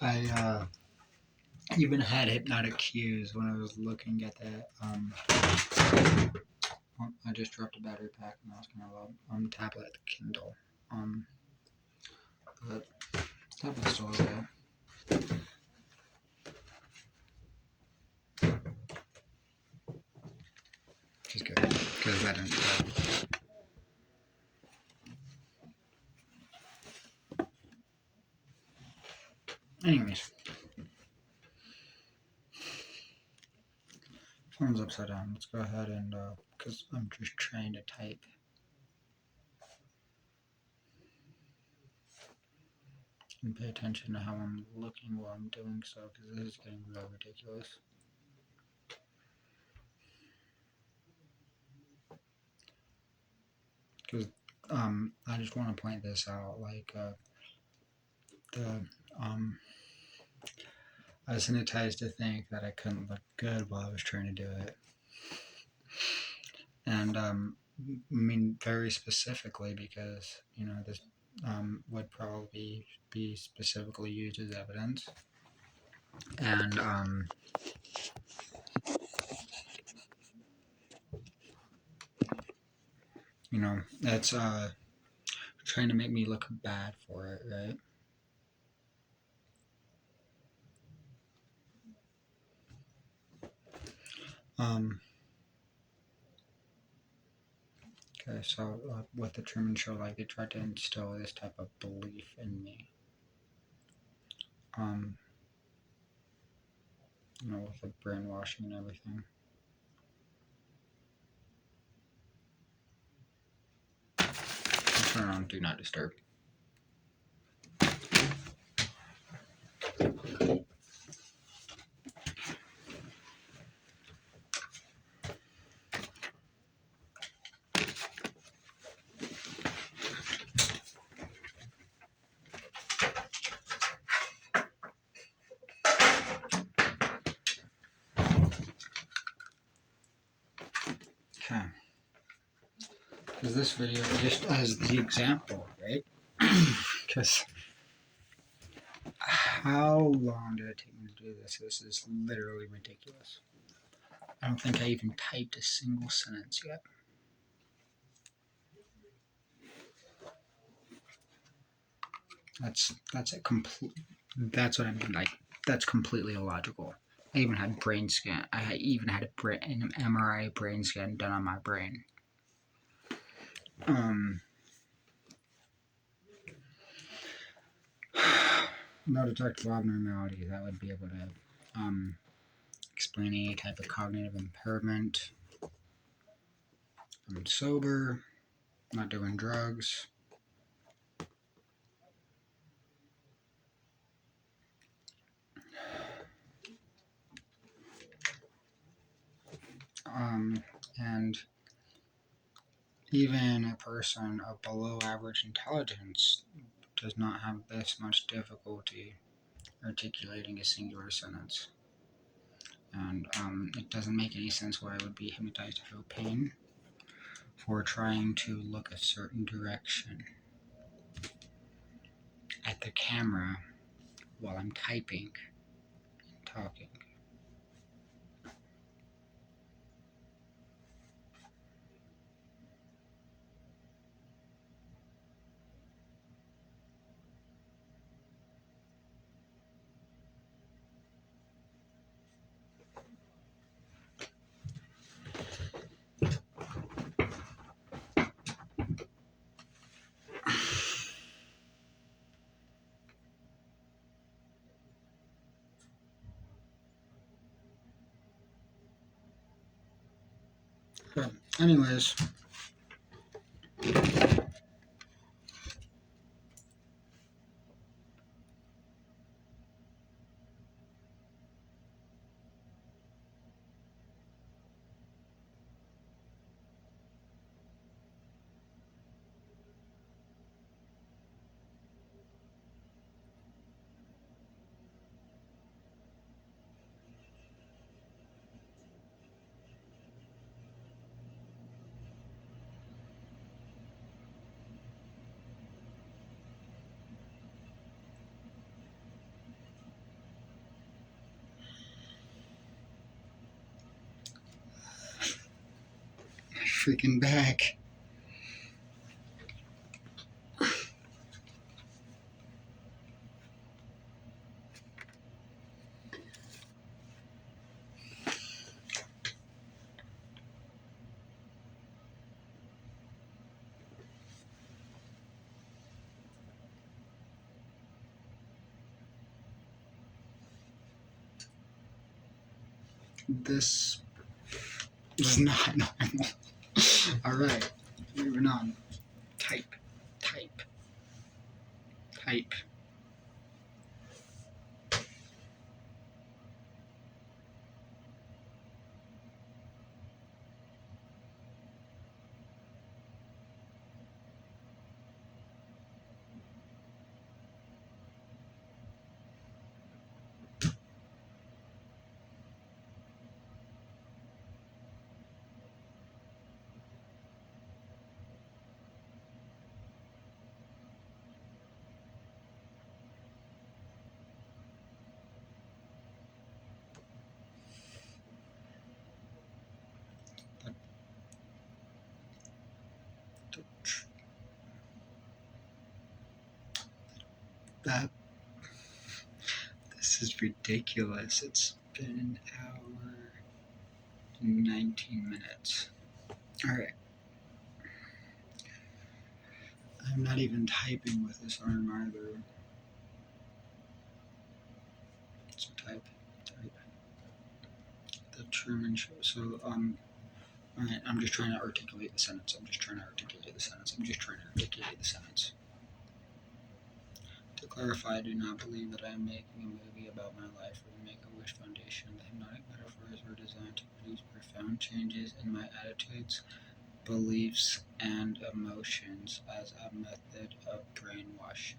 I even had hypnotic cues when I was looking at that. I just dropped a battery pack and I was kind of tablet Kindle. But tablet's still okay. Which is good because I don't. Anyways, phone's upside down. Let's go ahead and because I'm just trying to type. And pay attention to how I'm looking while I'm doing so, because this is getting real ridiculous. Because I just want to point this out, like I was hypnotized to think that I couldn't look good while I was trying to do it, and I mean very specifically because this would probably be specifically used as evidence, and that's trying to make me look bad for it, right? Okay, so with the Truman Show, like they tried to instill this type of belief in me. With the brainwashing and everything. I'll turn on Do Not Disturb. Okay. Because this video just as the example, right? Because how long did it take me to do this? This is literally ridiculous. I don't think I even typed a single sentence yet. That's a complete. That's what I mean. Like that's completely illogical. I even had brain scan. I even had an MRI brain scan done on my brain. No detectable abnormality that would be able to explain any type of cognitive impairment. I'm sober, not doing drugs. And even a person of below average intelligence does not have this much difficulty articulating a singular sentence. And it doesn't make any sense why I would be hypnotized to feel pain for trying to look a certain direction at the camera while I'm typing and talking. But anyways, freaking back. This is not normal. Alright, moving on. Type. That this is ridiculous. It's been an hour and 19 minutes. Alright. I'm not even typing with this arm either. So type. The Truman Show. So, alright, I'm just trying to articulate the sentence. To clarify, I do not believe that I am making a movie about my life or the Make-A-Wish Foundation. The hypnotic metaphors were designed to produce profound changes in my attitudes, beliefs, and emotions as a method of brainwashing.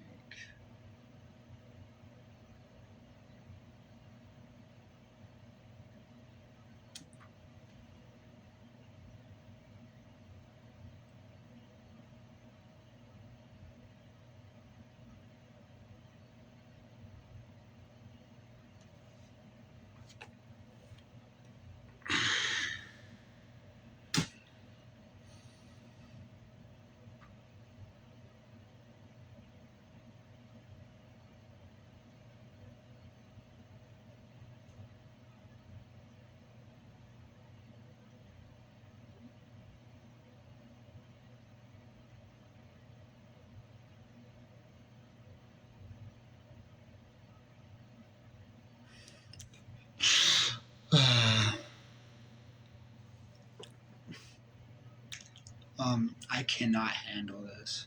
I cannot handle this.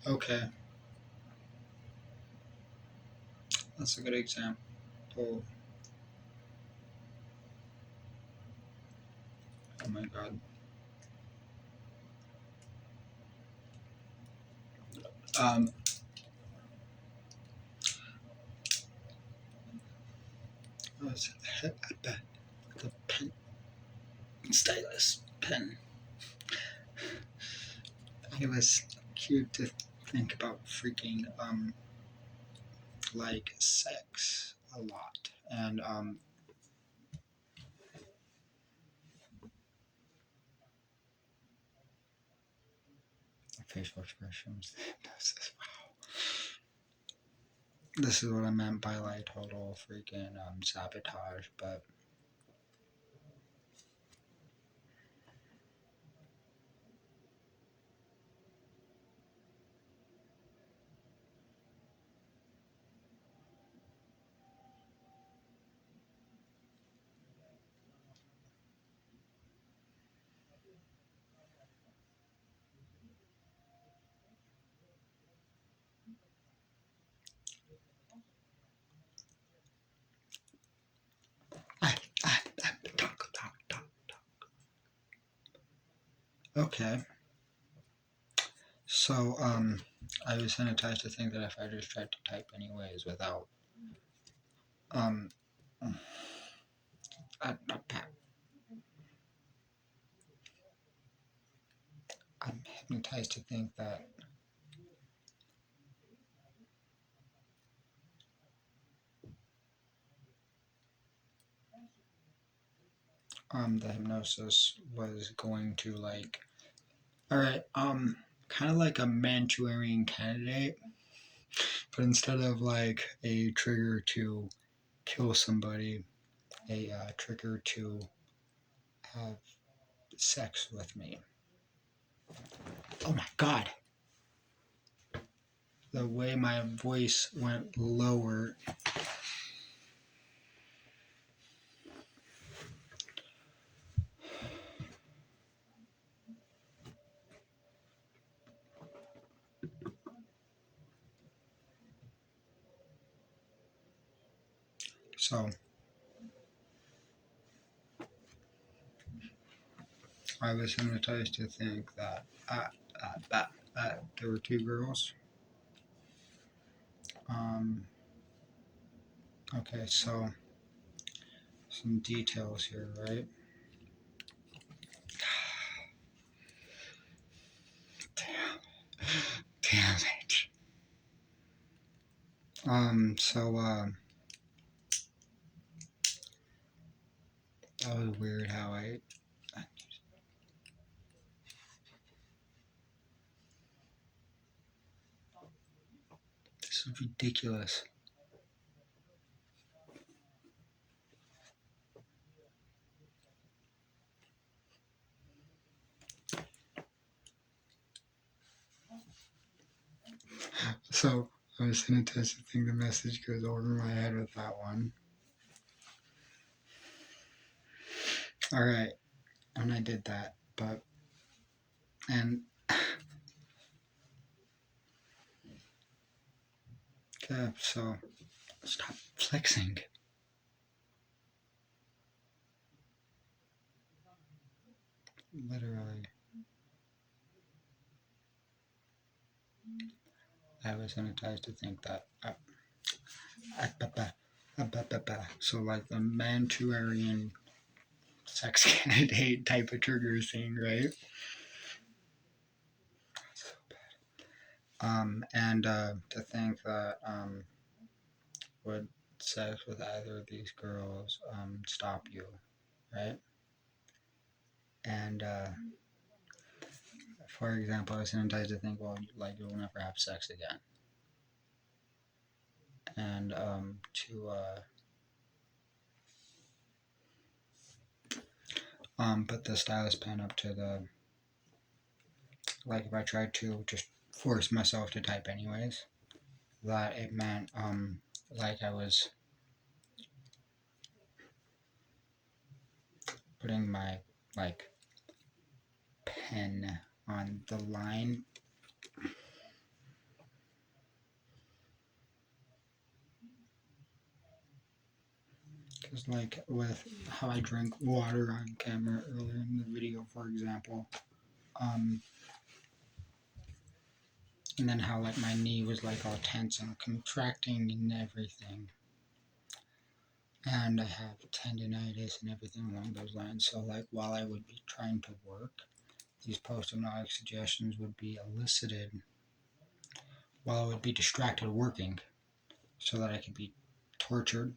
Okay. That's a good example. Oh my god. What's it? The pen. Stylus. Pen. It was cute to think about freaking, like, sex a lot. And, facial expressions. This is what I meant by, like, total freaking, sabotage, but Okay. So, I was hypnotized to think that if I just tried to type anyways without, um, I, I'm hypnotized to think that the hypnosis was going to like, all right, kind of like a Manchurian candidate, but instead of like a trigger to kill somebody, a trigger to have sex with me. Oh my god. The way my voice went lower. So I was hypnotized to think that there were two girls. Um, okay, so some details here, right? Damn it. That was weird how this is ridiculous. So I was hypnotized to think the message goes over my head with that one. Alright, and I did that, and okay, so stop flexing. Literally. I was hypnotized to think that. So, like the Manchurian sex candidate type of trigger thing, right? So bad. And to think that would sex with either of these girls stop you, right? And for example, I was hypnotized to think, well, like you'll never have sex again. And to put the stylus pen up to the, like if I tried to just force myself to type anyways, that it meant like I was putting my like pen on the line. Because like with how I drank water on camera earlier in the video, for example, and then how like my knee was like all tense and contracting and everything, and I have tendinitis and everything along those lines. So like while I would be trying to work, these post-hypnotic suggestions would be elicited while I would be distracted working, so that I could be tortured,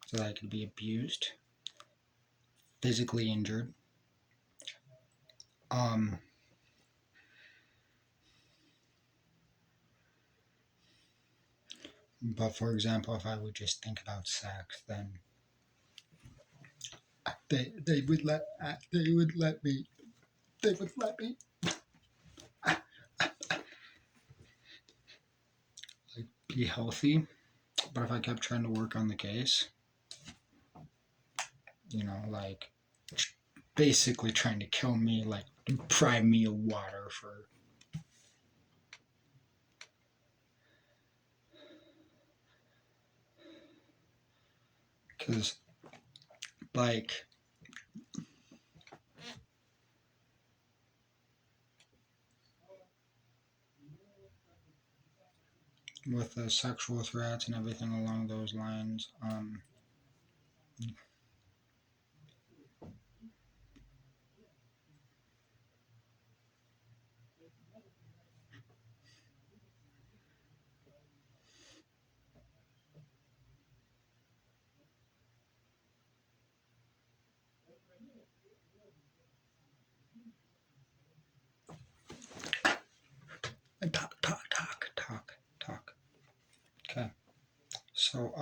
so that I could be abused, physically injured. But for example, if I would just think about sex, then they would let me like be healthy. But if I kept trying to work on the case, like basically trying to kill me, like deprive me of water for. Because, like, with the sexual threats and everything along those lines. Talk. Okay. So,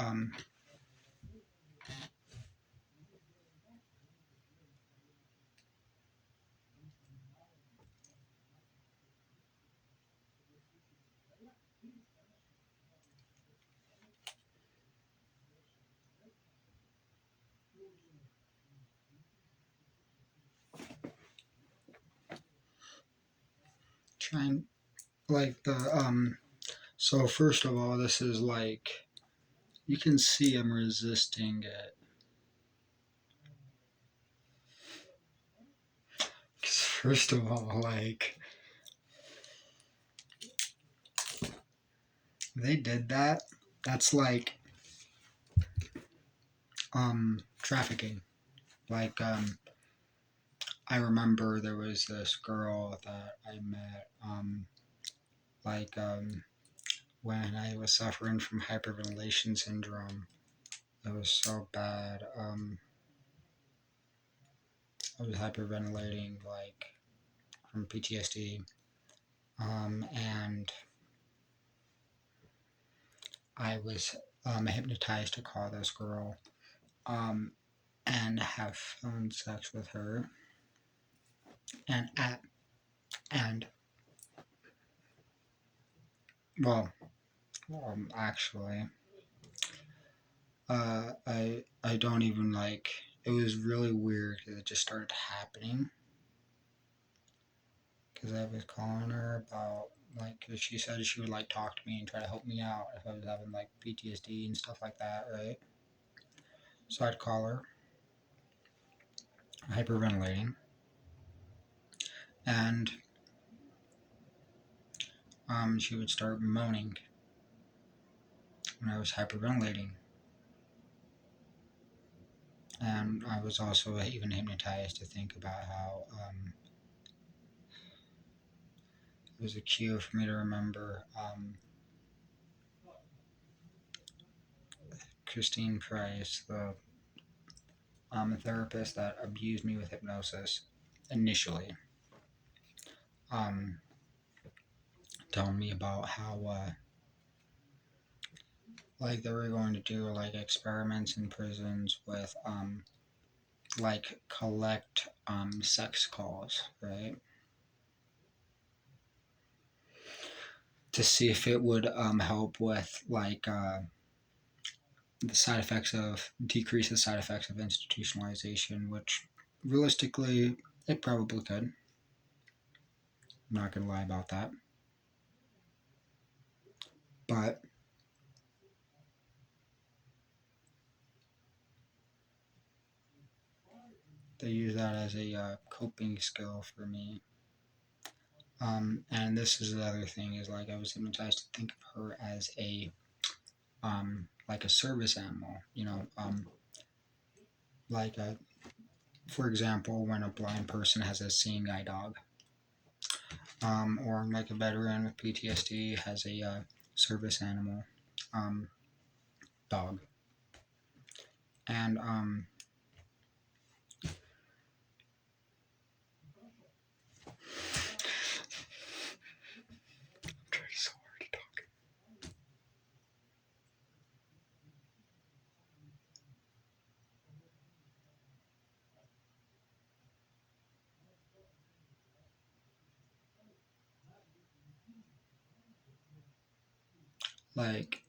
trying, like, so first of all, this is like, you can see I'm resisting it. 'Cause first of all, like, they did that. That's like, trafficking. Like, I remember there was this girl that I met, like, when I was suffering from hyperventilation syndrome. It was so bad. I was hyperventilating, like, from PTSD. And I was hypnotized to call this girl and have phone sex with her. And well, actually, I don't even like. It was really weird because it just started happening. Because I was calling her about, like, cause she said she would like talk to me and try to help me out if I was having like PTSD and stuff like that, right? So I'd call her, hyperventilating, and she would start moaning when I was hyperventilating. And I was also even hypnotized to think about how it was a cue for me to remember Christine Price, the therapist that abused me with hypnosis initially, um, telling me about how like they were going to do like experiments in prisons with like collect sex calls, right? To see if it would help with like the side effects of decrease the side effects of institutionalization, which realistically it probably could. I'm not gonna lie about that. But they use that as a coping skill for me. And this is the other thing is like I was hypnotized to think of her as a like a service animal, you know, like a, for example, when a blind person has a seeing eye dog, or like a veteran with PTSD has a service animal um, dog, and so hard to talk. Like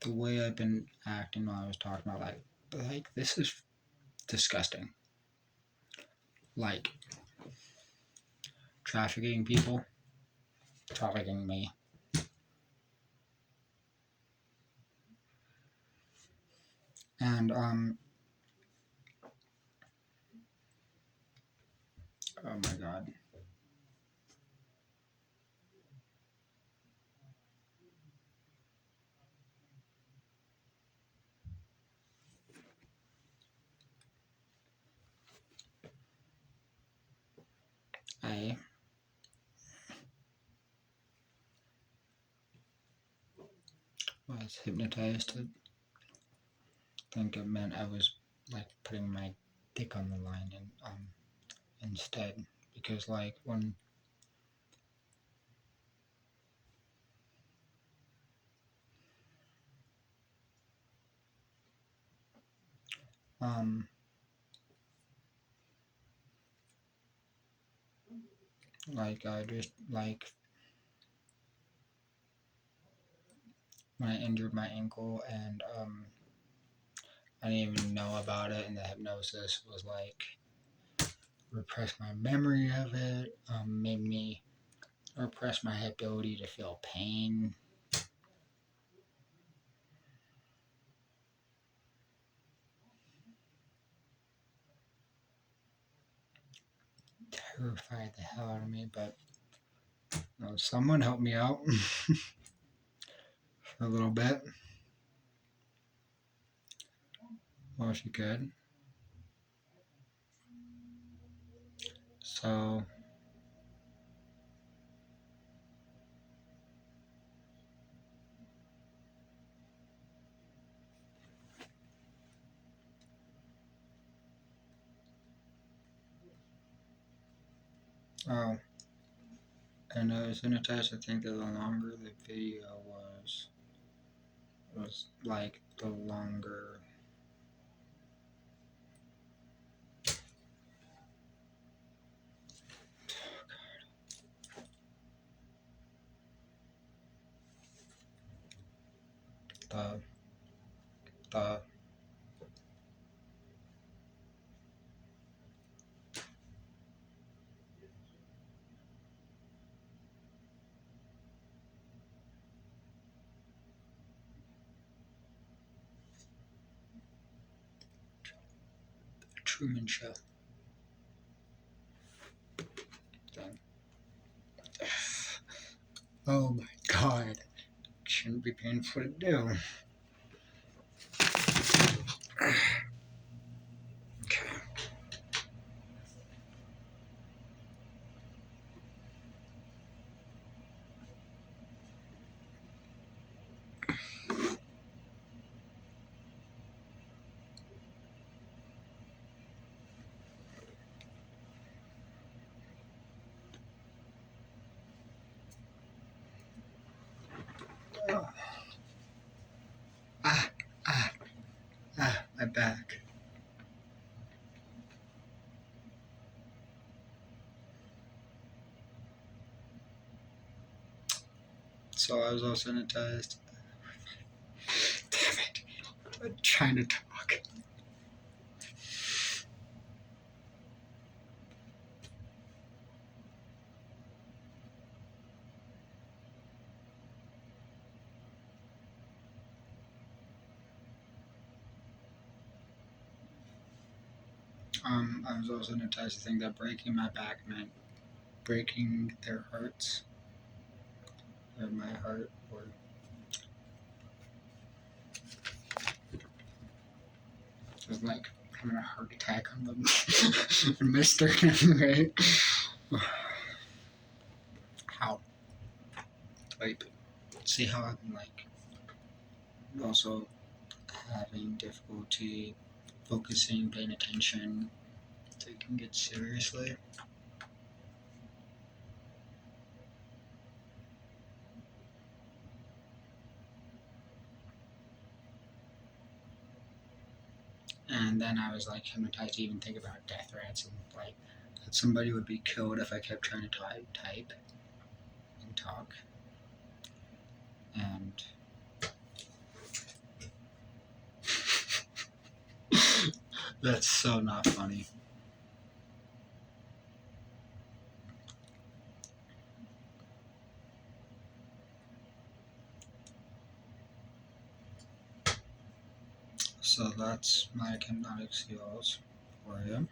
the way I've been acting while I was talking about like this is disgusting. Like trafficking people, trafficking me. And oh my god. was hypnotized. I think it meant I was like putting my dick on the line and instead, because like when like I just like when I injured my ankle and I didn't even know about it, and the hypnosis was like repressed my memory of it, made me repress my ability to feel pain. Terrified the hell out of me, but you know, someone helped me out for a little bit. Well, she could. So, oh, and I was gonna test. I think that the longer the video was like the longer. The the Truman Show thing. Oh my god, shouldn't be painful to do. Okay. Oh. Ah, ah, my back. So I was also hypnotized. Damn it. I'm trying to talk. I was also hypnotized to think that breaking my back meant breaking their hearts. Or my heart. Or it was like having a heart attack on the on my sternum, right? How? Like, see how I'm like also having difficulty focusing, paying attention, taking it seriously. And then I was like hypnotized to even think about death threats and like that somebody would be killed if I kept trying to type and talk. And that's so not funny. So that's my hypnotic skills for you.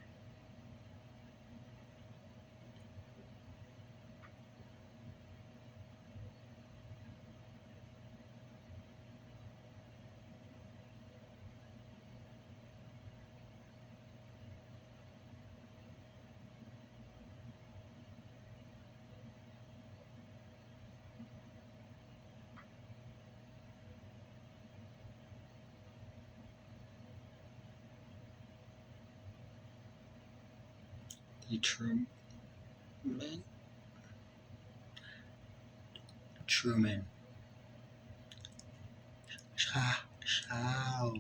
the Truman. Show.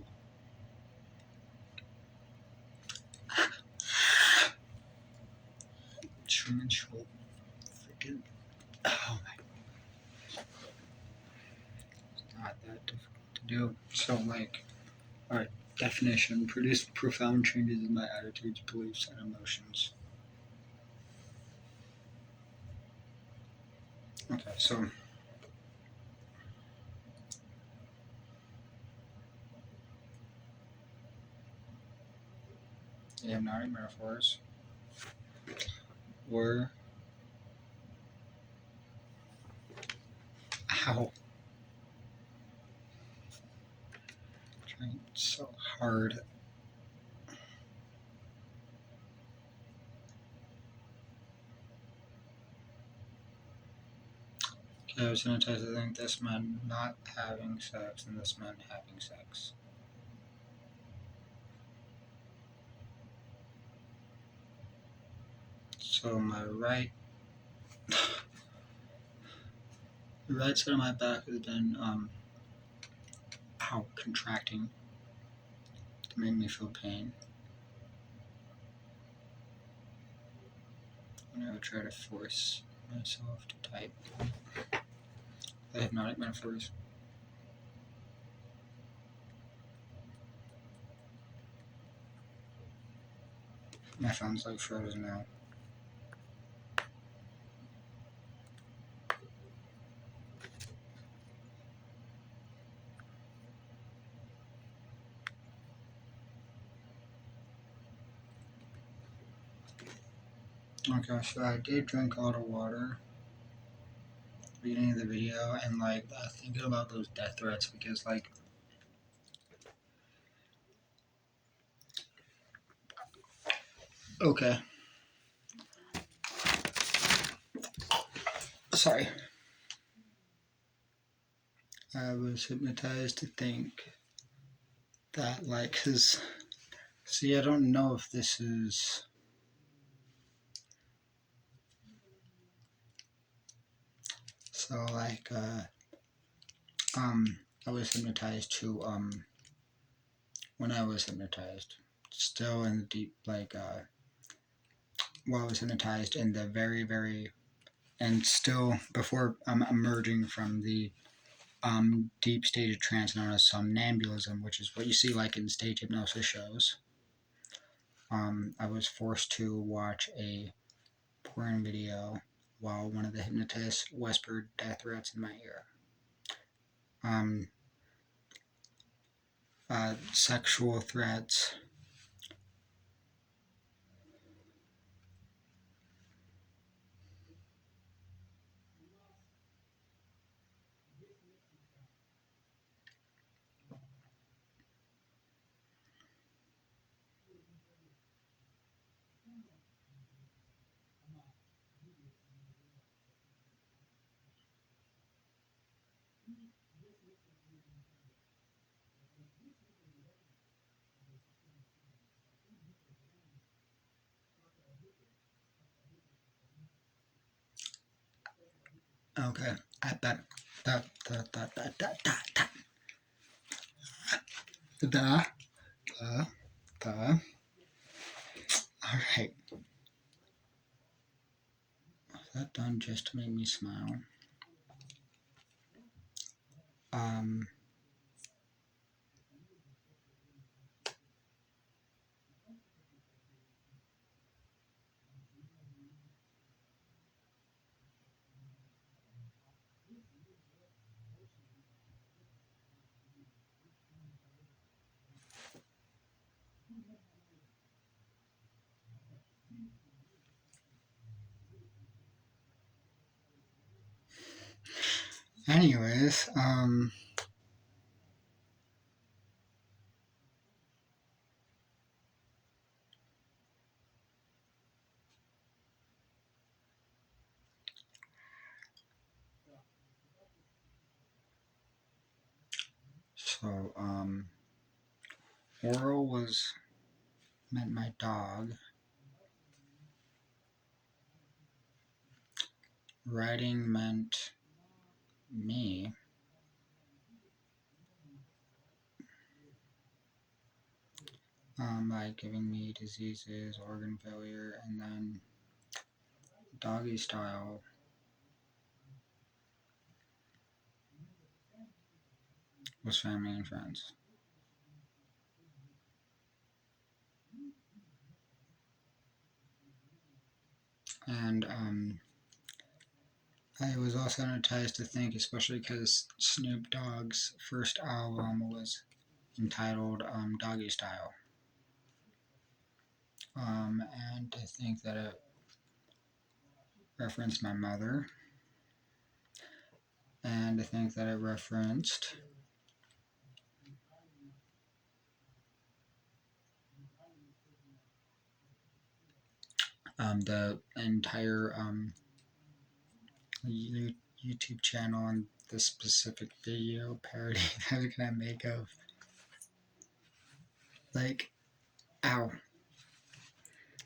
Truman Show. Freaking. Oh my. It's not that difficult to do. So, like, alright, definition: produce profound changes in my attitudes, beliefs, and emotions. Okay, so. The hypnotic metaphors were. Ow. Trying so hard. Okay, I was hypnotized to think this meant not having sex, and this meant having sex. So my right the right side of my back has been contracting to make me feel pain. And I would try to force myself to type the hypnotic metaphors. My phone's like frozen now. Okay, so I did drink a lot of water at the beginning of the video, and like I was thinking about those death threats because like okay. Sorry. I was hypnotized to think that like cause see I don't know if this is so like I was hypnotized to when I was hypnotized still in the deep like while I was hypnotized in the very and still before emerging from the deep state of trance known as somnambulism, which is what you see like in stage hypnosis shows. I was forced to watch a porn video while one of the hypnotists whispered death threats in my ear. Sexual threats. Okay, I bet that all right. Was that done just to make me smile? Anyways, so, Oral was meant my dog. writing meant me by giving me diseases, organ failure, and then doggy style was family and friends. And I was also hypnotized to think, especially because Snoop Dogg's first album was entitled Doggy Style. And to think that it referenced my mother, and to think that it referenced the entire YouTube channel and the specific video parody that I was gonna make of, like, ow.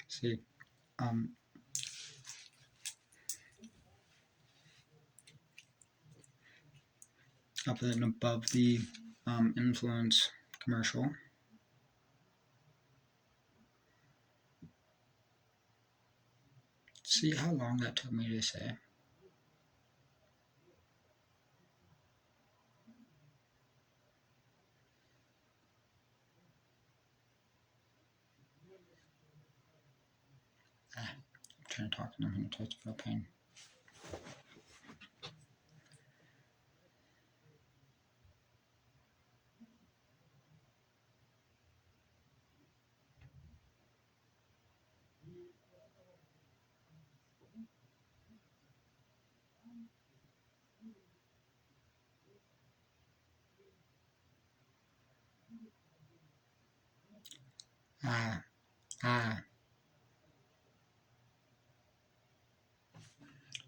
See, up and above the influence commercial. See how long that took me to say. I'm trying to talk and I'm hypnotized to feel pain.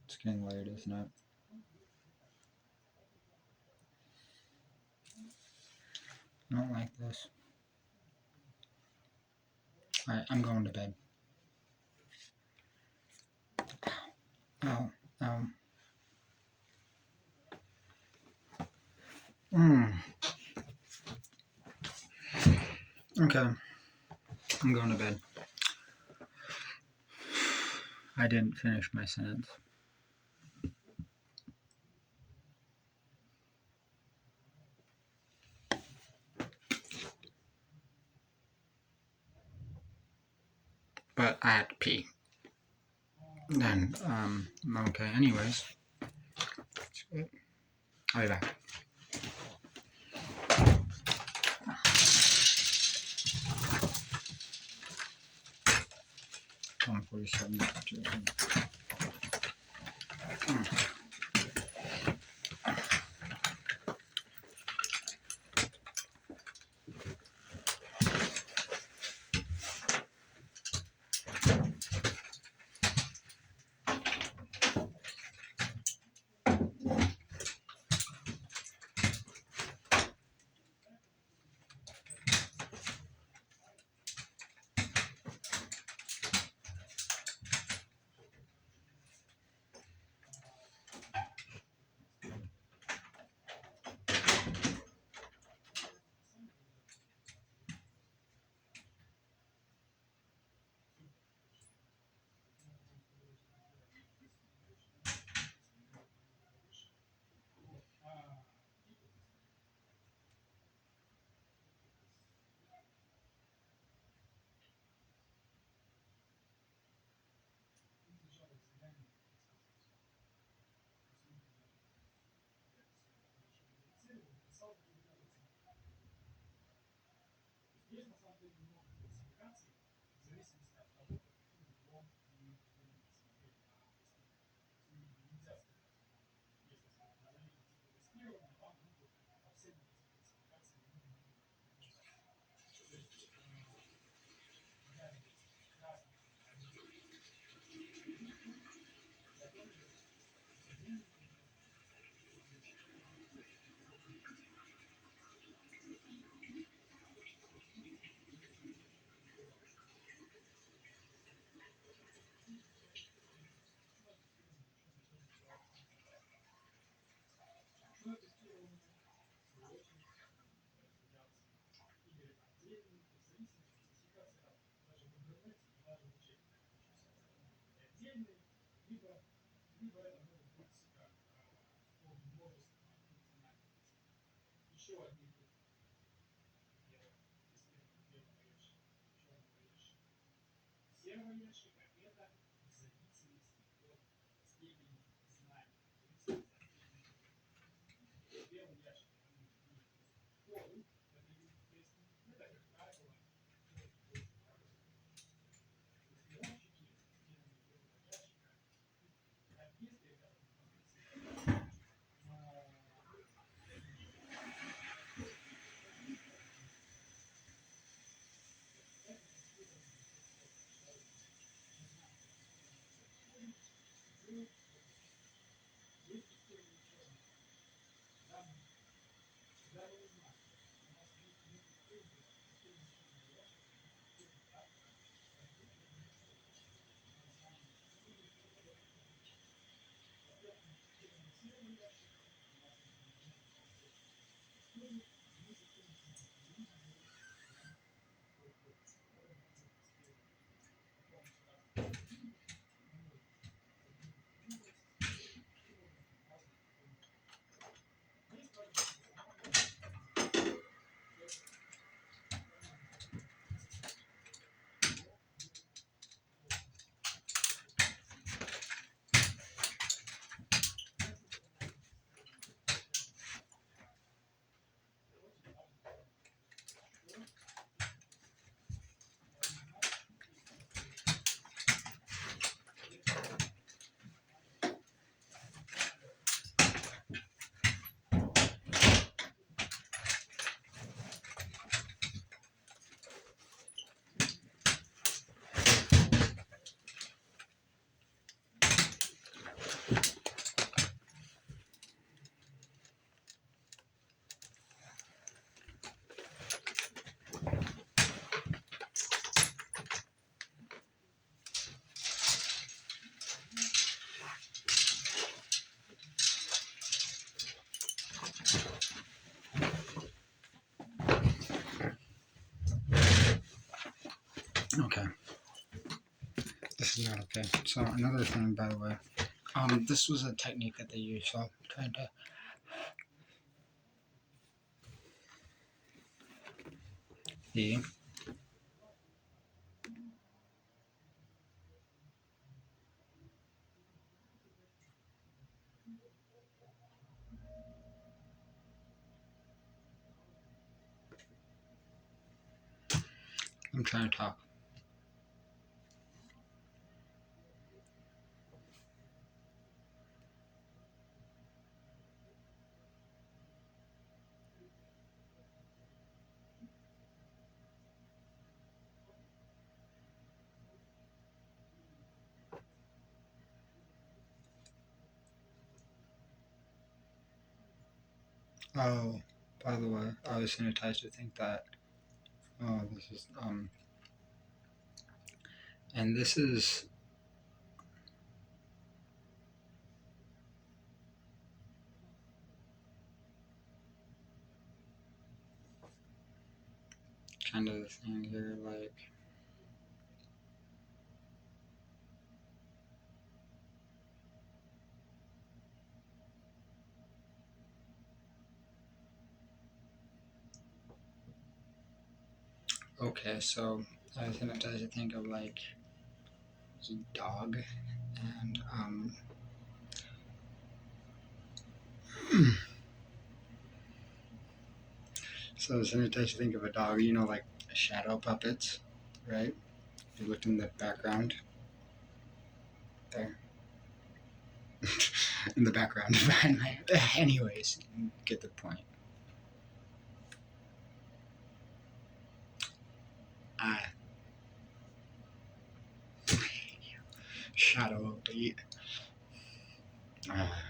It's getting late, isn't it? I don't like this. Alright, I'm going to bed. Ow. Okay. I'm going to bed. I didn't finish my sentence. But I had to pee. Then, okay, anyways. I'll be back. Okay. This is not okay. So another thing, by the way, this was a technique that they used. So I'm trying to. See. I'm trying to talk. Oh, by the way, I was hypnotized to think that. Oh, this is and this is kind of the thing here, like. Okay, so I was hypnotized to think of like a dog, and so I was hypnotized to think of a dog. You know, like shadow puppets, right? You looked in the background there, in the background behind my. Anyways, you get the point. Ah, shadow beat. Ah.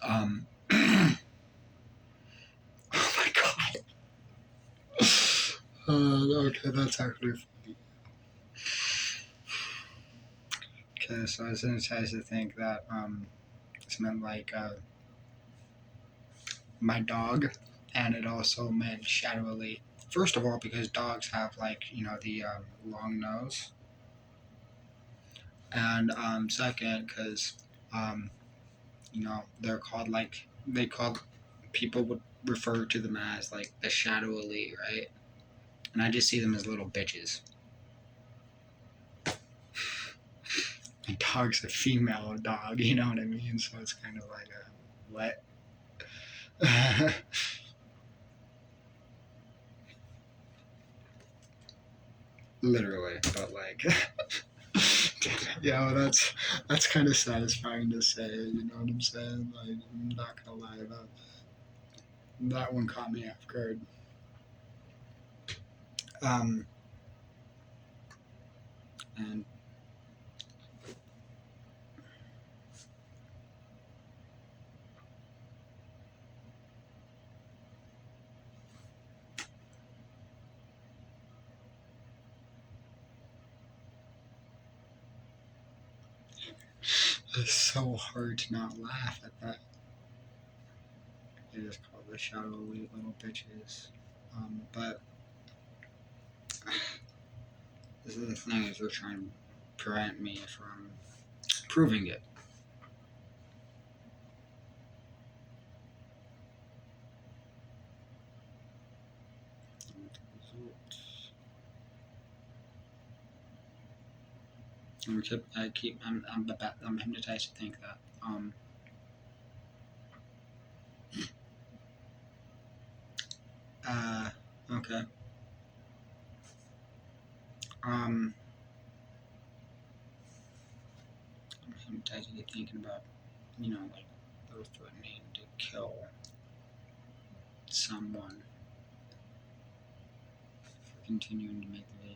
Oh my god. Okay, that's actually funny. Okay, so I was hypnotized to think that this meant like my dog, and it also meant shadowily. First of all, because dogs have like the long nose, and second, because um, they're called like they called people would refer to them as like the shadowily, right? And I just see them as little bitches. My dog's a female dog, you know what I mean? So it's kind of like a what? Literally, but like, yeah, well, that's kind of satisfying to say. You know what I'm saying? Like, I'm not gonna lie about that one caught me off guard. Um, and it's so hard to not laugh at that. They just call the shadowy little bitches. But this is the thing is they're trying to prevent me from proving it. I'm hypnotized to think that. Uh, okay. I'm hypnotized to thinking about, like they're threatening to kill someone for continuing to make the video.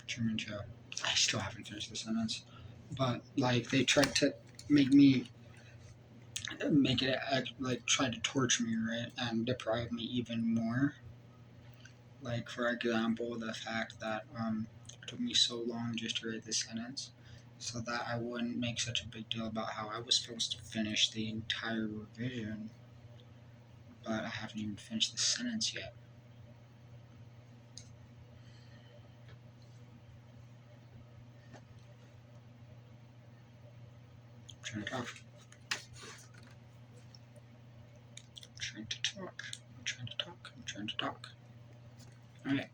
Truman Show. I still haven't finished the sentence, but like they tried to make me make it like try to torture me, right, and deprive me even more. Like for example, the fact that it took me so long just to write the sentence, so that I wouldn't make such a big deal about how I was supposed to finish the entire revision, but I haven't even finished the sentence yet. I'm trying to talk. I'm trying to talk. I'm trying to talk. I'm trying to talk. All right.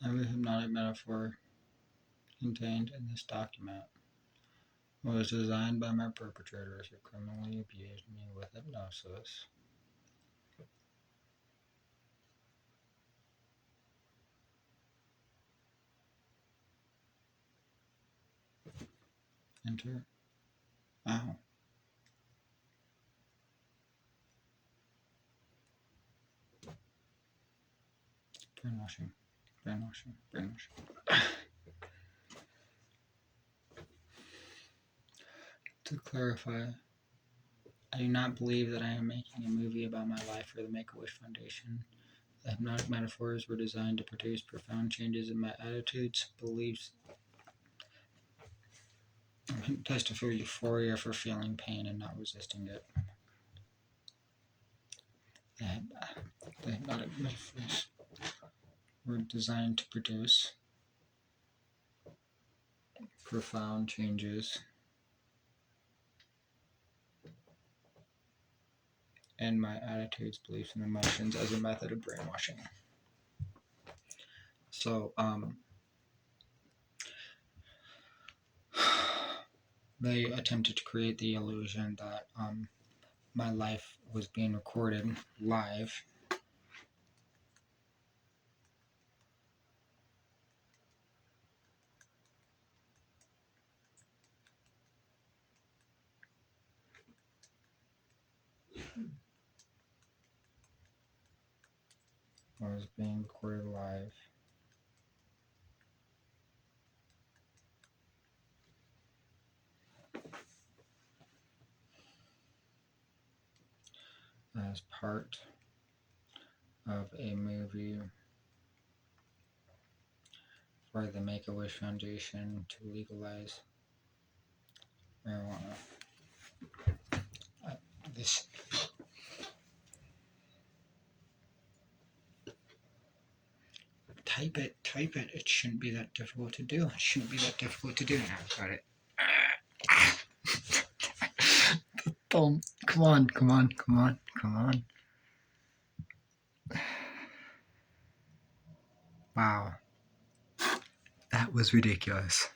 Every hypnotic metaphor contained in this document was designed by my perpetrators who criminally abused me with hypnosis. Enter. Ow. Brainwashing. Brainwashing. Brainwashing. To clarify, I do not believe that I am making a movie about my life for the Make-A-Wish Foundation. The hypnotic metaphors were designed to produce profound changes in my attitudes, beliefs, and test to feel euphoria for feeling pain and not resisting it. The hypnotic metaphors were designed to produce profound changes in my attitudes, beliefs, and emotions as a method of brainwashing. So, they attempted to create the illusion that my life was being recorded live. I was being recorded live. As part of a movie for the Make-A-Wish Foundation to legalize marijuana. This type it. It shouldn't be that difficult to do. It shouldn't be that difficult to do. Now I've got it. Boom. Come on. Wow. That was ridiculous.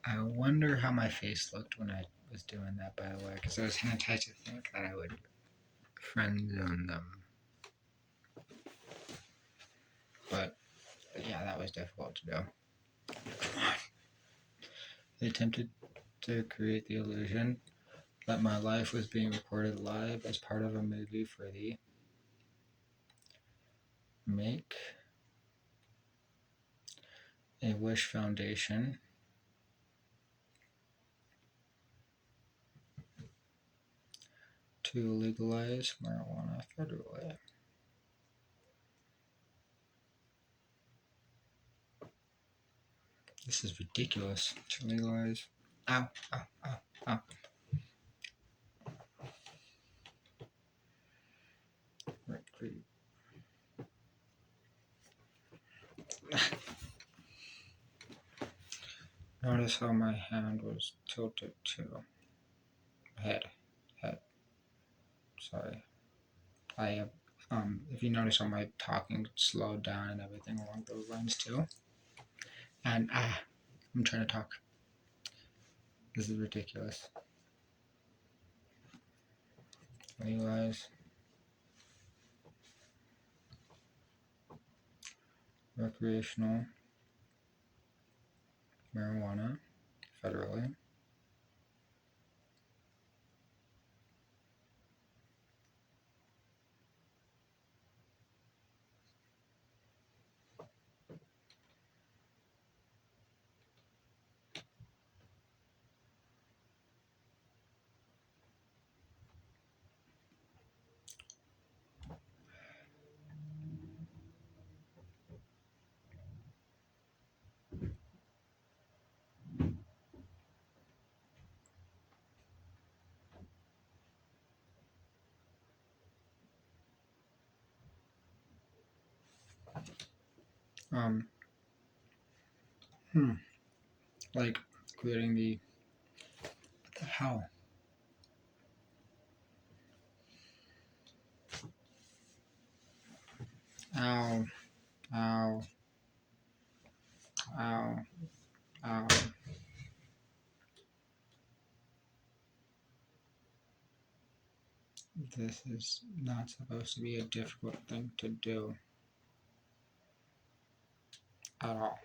I wonder how my face looked when I was doing that, by the way, because I was hypnotized to think that I would friend zone them. But yeah, that was difficult to do. Come on. They attempted to create the illusion that my life was being recorded live as part of a movie for the Make-A-Wish Foundation to legalize marijuana federally. This is ridiculous. To legalize. Ow. Right. Notice how my hand was tilted to head. sorry. If you notice, I'm like talking slowed down and everything along those lines too. And I'm trying to talk. This is ridiculous. Legalize recreational marijuana federally. Um, like creating the what the hell? Ow, ow, ow, ow. This is not supposed to be a difficult thing to do at all.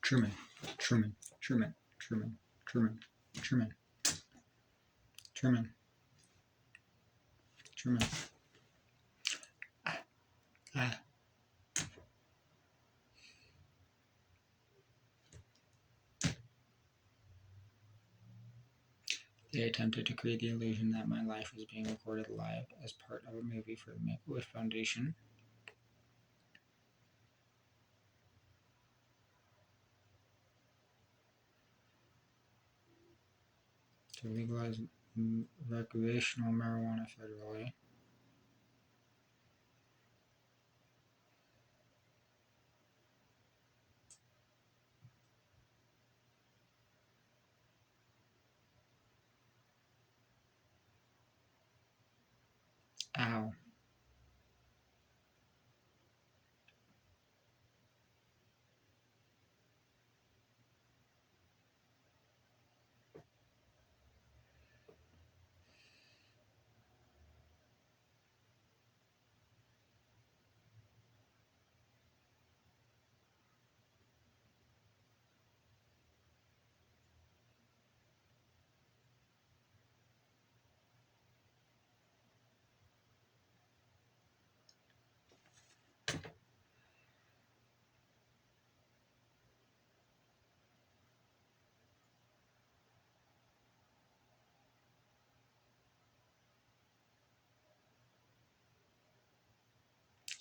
Truman, Truman, Truman, Truman, Truman, Truman, Truman, Truman. Ah. They attempted to create the illusion that my life was being recorded live as part of a movie for the Make-A-Wish Foundation. To legalize recreational marijuana federally. Ow.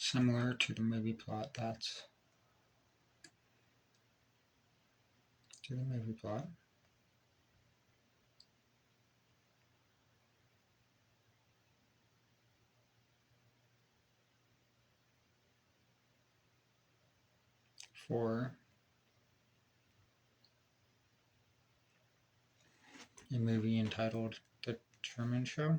Similar to the movie plot, that's to the movie plot. For a movie entitled The Truman Show.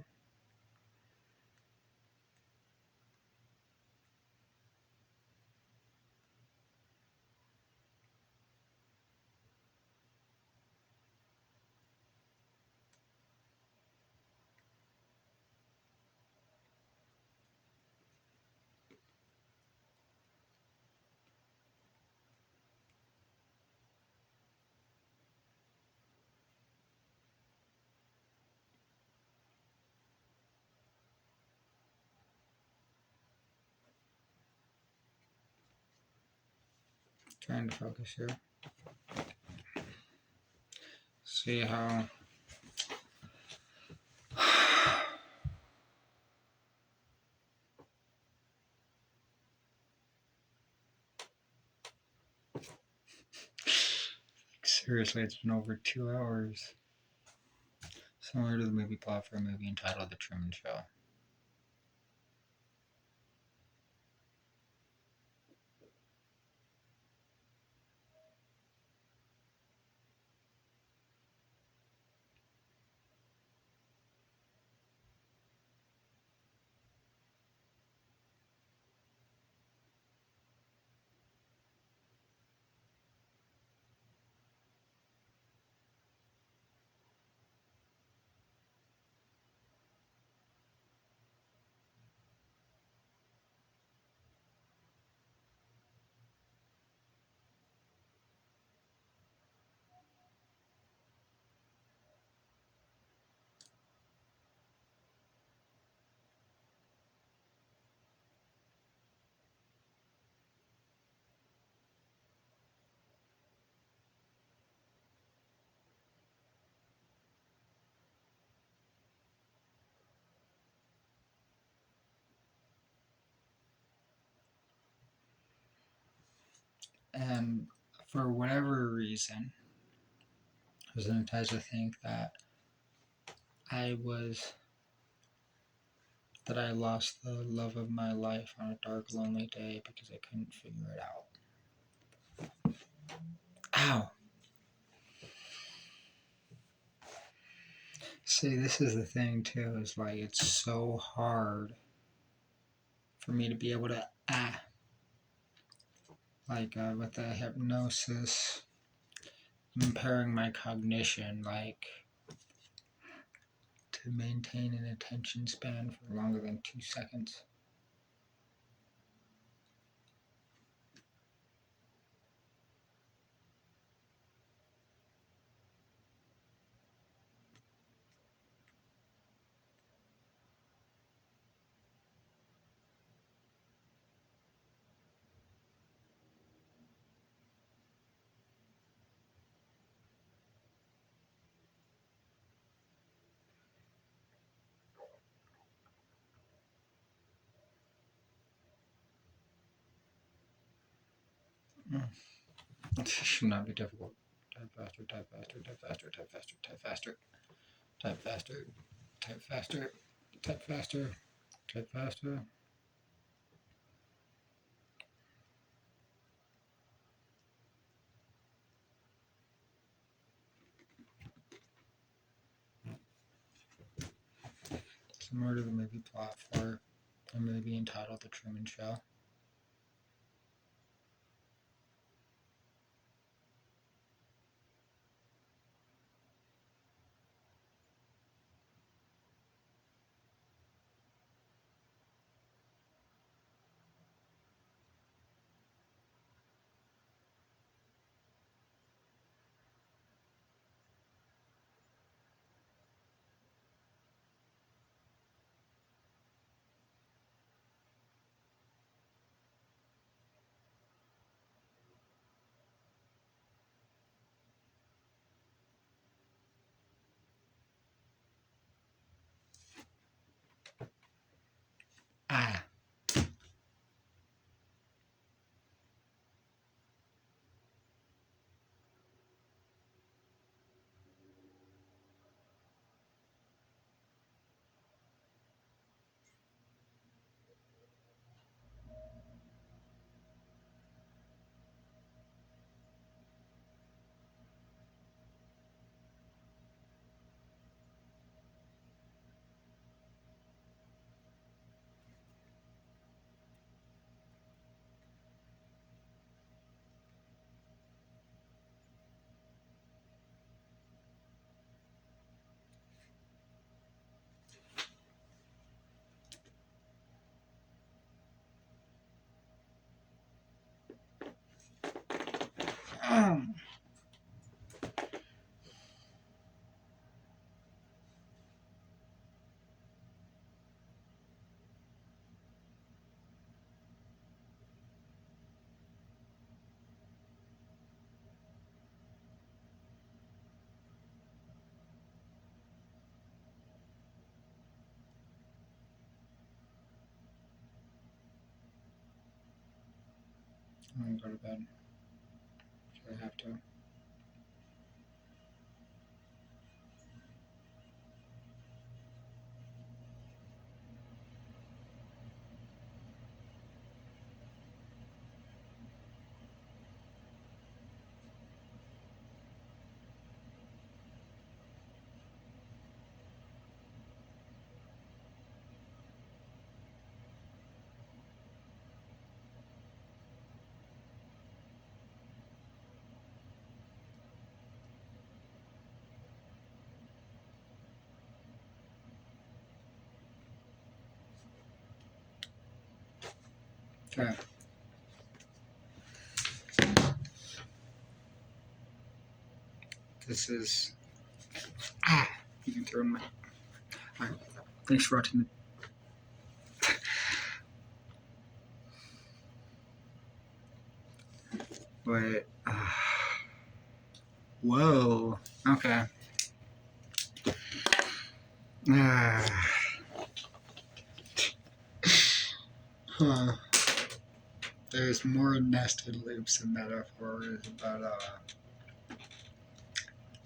Trying to focus here. See how seriously, it's been over 2 hours. Similar to the movie plot for a movie entitled The Truman Show. And for whatever reason, I was entitled to think that I lost the love of my life on a dark, lonely day because I couldn't figure it out. Ow! See, this is the thing too, is like it's so hard for me to be able to with the hypnosis impairing my cognition, like to maintain an attention span for longer than 2 seconds. It should not be difficult. Type faster, type faster, type faster, type faster, type faster, type faster, type faster, type faster, type faster. Similar to the movie plot for a movie entitled The Truman Show. Ah. I'm gonna go to bed. So I have to. Okay. This is you can throw in my. Alright. Thanks for watching. Wait. Whoa. Okay. Huh. There's more nested loops and metaphors, but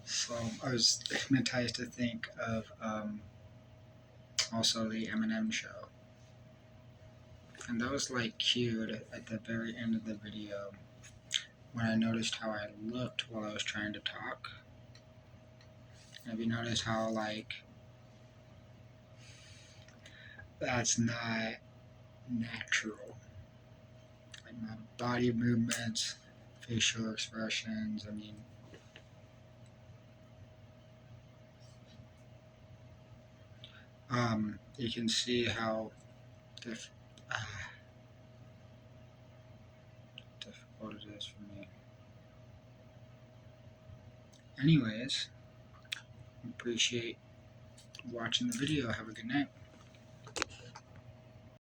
so I was hypnotized to think of also the Eminem show, and that was like cued at the very end of the video when I noticed how I looked while I was trying to talk. Have you noticed how like that's not natural? Like my body movements, facial expressions. I mean, you can see how difficult it is for me. Anyways, appreciate watching the video. Have a good night.